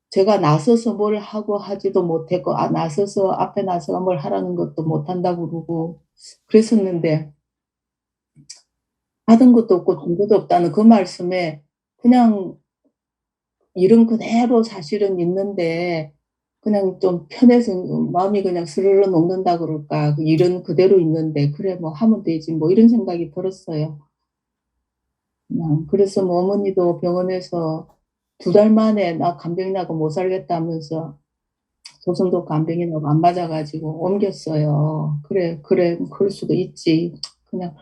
제가 나서서 뭘 하고 하지도 못했고 나서서 앞에 나서서 뭘 하라는 것도 못한다고 그러고 그랬었는데 하던 것도 없고 증거도 없다는 그 말씀에 그냥 일은 그대로 사실은 있는데 그냥 좀 편해서 마음이 그냥 스르르 녹는다 그럴까. 그 일은 그대로 있는데 그래 뭐 하면 되지 뭐 이런 생각이 들었어요. 그냥 그래서 뭐 어머니도 병원에서 2달 만에 나 간병이 나고 못 살겠다면서 조선도 간병이 나고 안 맞아가지고 옮겼어요. 그래 그럴 수도 있지. 그냥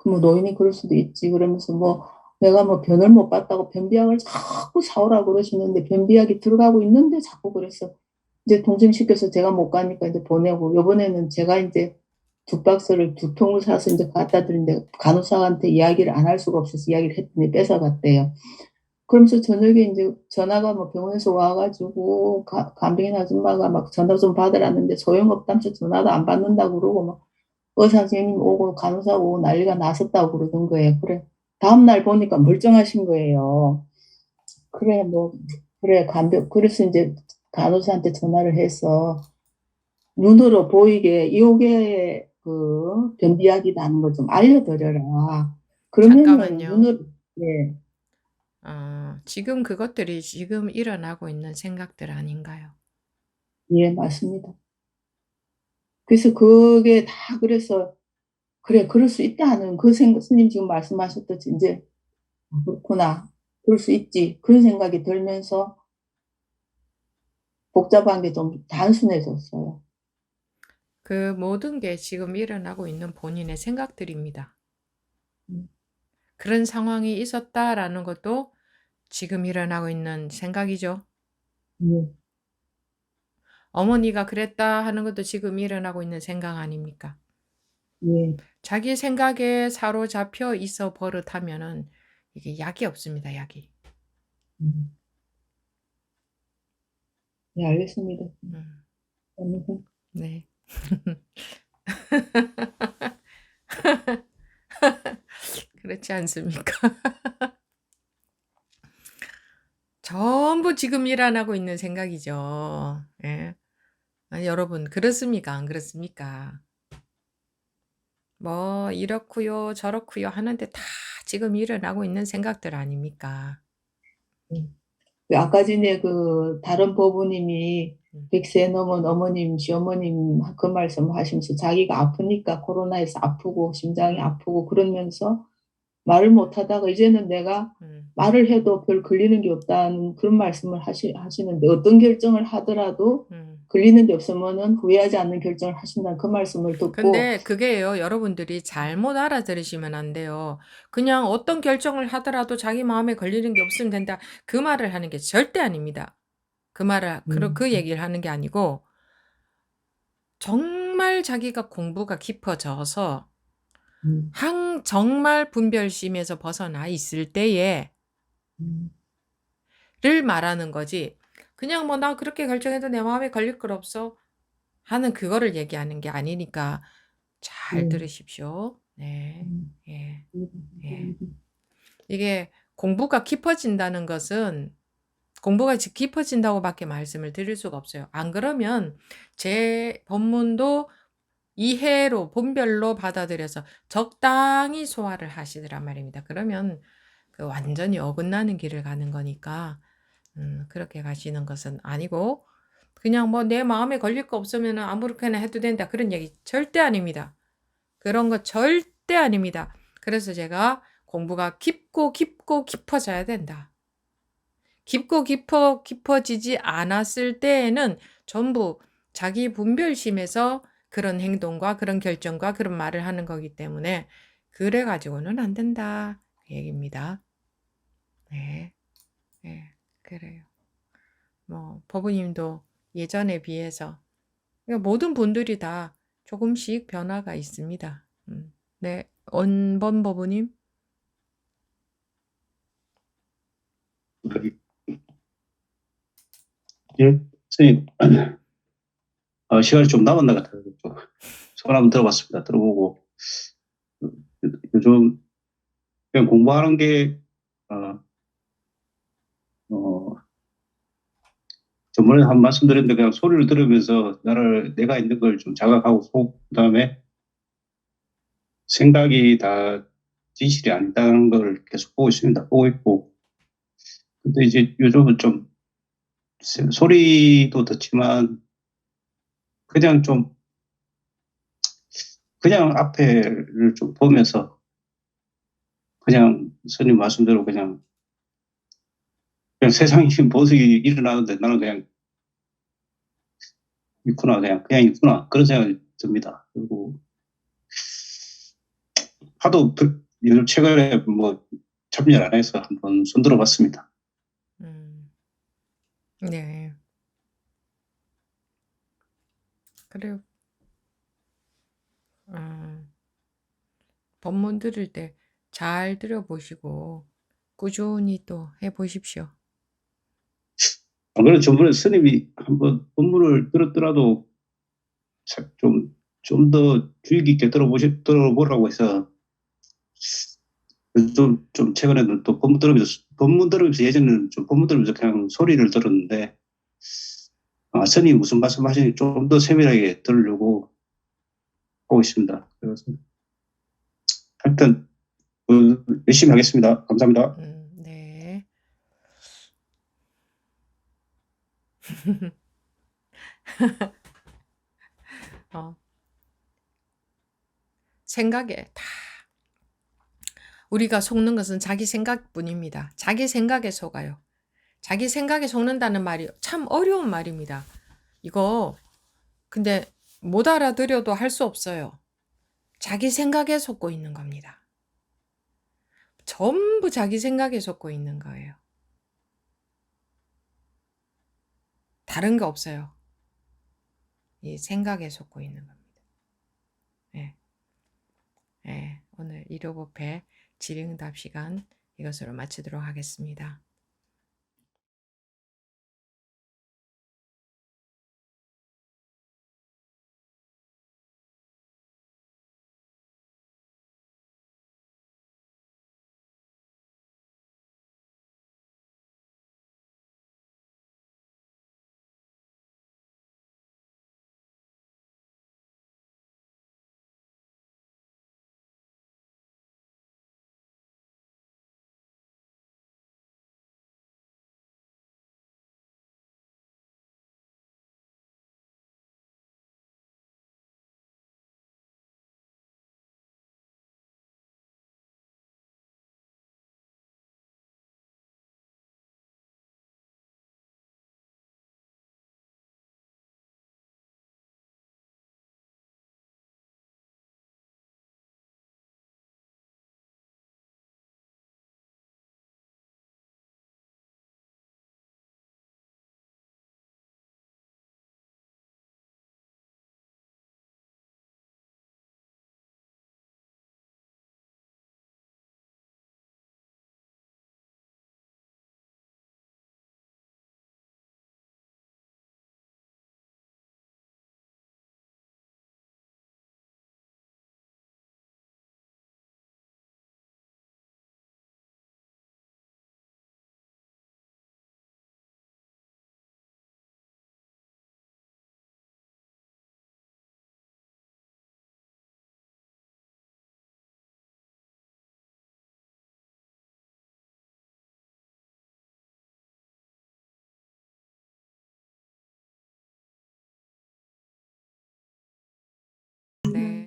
뭐 노인이 그럴 수도 있지. 그러면서 뭐 내가 뭐 변을 못 봤다고 변비약을 자꾸 사오라고 그러시는데 변비약이 들어가고 있는데 자꾸 그랬어. 이제 동정시켜서 제가 못 가니까 이제 보내고 요번에는 제가 이제 2박스를 2통을 사서 이제 갖다 드리는데 간호사한테 이야기를 안 할 수가 없어서 이야기를 했더니 뺏어갔대요. 그러면서 저녁에 이제 전화가 뭐 병원에서 와가지고 간병인 아줌마가 막 전화 좀 받으라는데 소용없다면서 전화도 안 받는다고 그러고 막 의사 선생님 오고 간호사 오고 난리가 났었다고 그러던 거예요. 그래 다음날 보니까 멀쩡하신 거예요. 그래 뭐 그래 그래서 이제 간호사한테 전화를 해서 눈으로 보이게 요게 그 변비약이라는 걸 좀 알려드려라. 그러면은 잠깐만요. 눈으로 네. 지금 그것들이 지금 일어나고 있는 생각들 아닌가요? 예, 맞습니다. 그래서 그게 다 그래서 그래 그럴 수 있다 하는 그 생각 스님 지금 말씀하셨듯이 이제 그렇구나. 그럴 수 있지. 그런 생각이 들면서 복잡한 게 좀 단순해졌어요. 그 모든 게 지금 일어나고 있는 본인의 생각들입니다. 그런 상황이 있었다라는 것도 지금 일어나고 있는 생각이죠. 예. 어머니가 그랬다 하는 것도 지금 일어나고 있는 생각 아닙니까? 예. 자기 생각에 사로잡혀 있어 버릇하면은 이게 약이 없습니다, 약이. 네, 알겠습니다. 감사합니다. 네. 그렇지 않습니까? 전부 지금 일어나고 있는 생각이죠. 예. 여러분 그렇습니까? 안 그렇습니까? 뭐 이렇고요, 저렇고요 하는데 다 지금 일어나고 있는 생각들 아닙니까? 그 아까 전에 그 다른 법우님이 100세 넘은 어머님, 시어머님 그 말씀 하시면서 자기가 아프니까 코로나에서 아프고 심장이 아프고 그러면서 말을 못 하다가 이제는 내가 말을 해도 별 걸리는 게 없다는 그런 말씀을 하시는데 어떤 결정을 하더라도 걸리는 게 없으면은 후회하지 않는 결정을 하신다는 그 말씀을 듣고 근데 그게요, 여러분들이 잘못 알아들으시면 안 돼요. 그냥 어떤 결정을 하더라도 자기 마음에 걸리는 게 없으면 된다. 그 말을 하는 게 절대 아닙니다. 그 얘기를 하는 게 아니고 정말 자기가 공부가 깊어져서 정말 분별심에서 벗어나 있을 때에 를 말하는 거지. 그냥 뭐 나 그렇게 결정해도 내 마음에 걸릴 건 없어 하는 그거를 얘기하는 게 아니니까 잘 들으십시오. 네. 예. 예. 이게 공부가 깊어진다는 것은 공부가 깊어진다고 밖에 말씀을 드릴 수가 없어요. 안 그러면 제 법문도 이해로 본별로 받아들여서 적당히 소화를 하시더란 말입니다. 그러면 그 완전히 어긋나는 길을 가는 거니까 그렇게 가시는 것은 아니고 그냥 뭐 내 마음에 걸릴 거 없으면 아무렇게나 해도 된다. 그런 얘기 절대 아닙니다. 그런 거 절대 아닙니다. 그래서 제가 공부가 깊고 깊어져야 된다. 깊고 깊어지지 않았을 때에는 전부 자기 분별심에서 그런 행동과 그런 결정과 그런 말을 하는 거기 때문에 그래 가지고는 안 된다. 그 얘기입니다. 네. 네. 그래요. 뭐 법우님도 예전에 비해서 그러니까 모든 분들이 다 조금씩 변화가 있습니다. 네. 원본 법우님. 예, 선생님, 시간이 좀 남았나 같아요. 소원 한번 들어봤습니다. 들어보고 요즘 그냥 공부하는 게 저번에 한 말씀 드렸는데 그냥 소리를 들으면서 내가 있는 걸 좀 자각하고 그다음에 생각이 다 진실이 아니다는 걸 계속 보고 있습니다. 보고 있고. 근데 이제 요즘은 좀 소리도 듣지만 그냥 앞에를 좀 보면서 그냥 스님 말씀대로 그냥 세상이 보석이 일어나는데 나는 그냥 있구나, 그냥 있구나. 그런 생각이 듭니다. 그리고 하도 요즘 최근에 뭐 참여를 안 해서 한번 손들어 봤습니다. 네. 그래요. 법문 들을 때 잘 들어보시고 꾸준히 또 해보십시오. 안 그래도 저번에 스님이 한번 법문을 들었더라도 좀 더 주의 깊게 들어보라고 해서 좀 최근에는 또 법문 들으면서 예전에는 좀 법문 들으면서 그냥 소리를 들었는데 스님이 무슨 말씀하시는지 좀 더 세밀하게 들으려고 하고 있습니다. 그래서 하여튼 열심히 하겠습니다. 감사합니다. 네. 생각에 다 우리가 속는 것은 자기 생각뿐입니다. 자기 생각에 속아요. 자기 생각에 속는다는 말이 참 어려운 말입니다. 이거 근데 못 알아들여도 할 수 없어요. 자기 생각에 속고 있는 겁니다. 전부 자기 생각에 속고 있는 거예요. 다른 게 없어요. 이 생각에 속고 있는 겁니다. 네. 네, 오늘 1호법회 질의응답 시간 이것으로 마치도록 하겠습니다.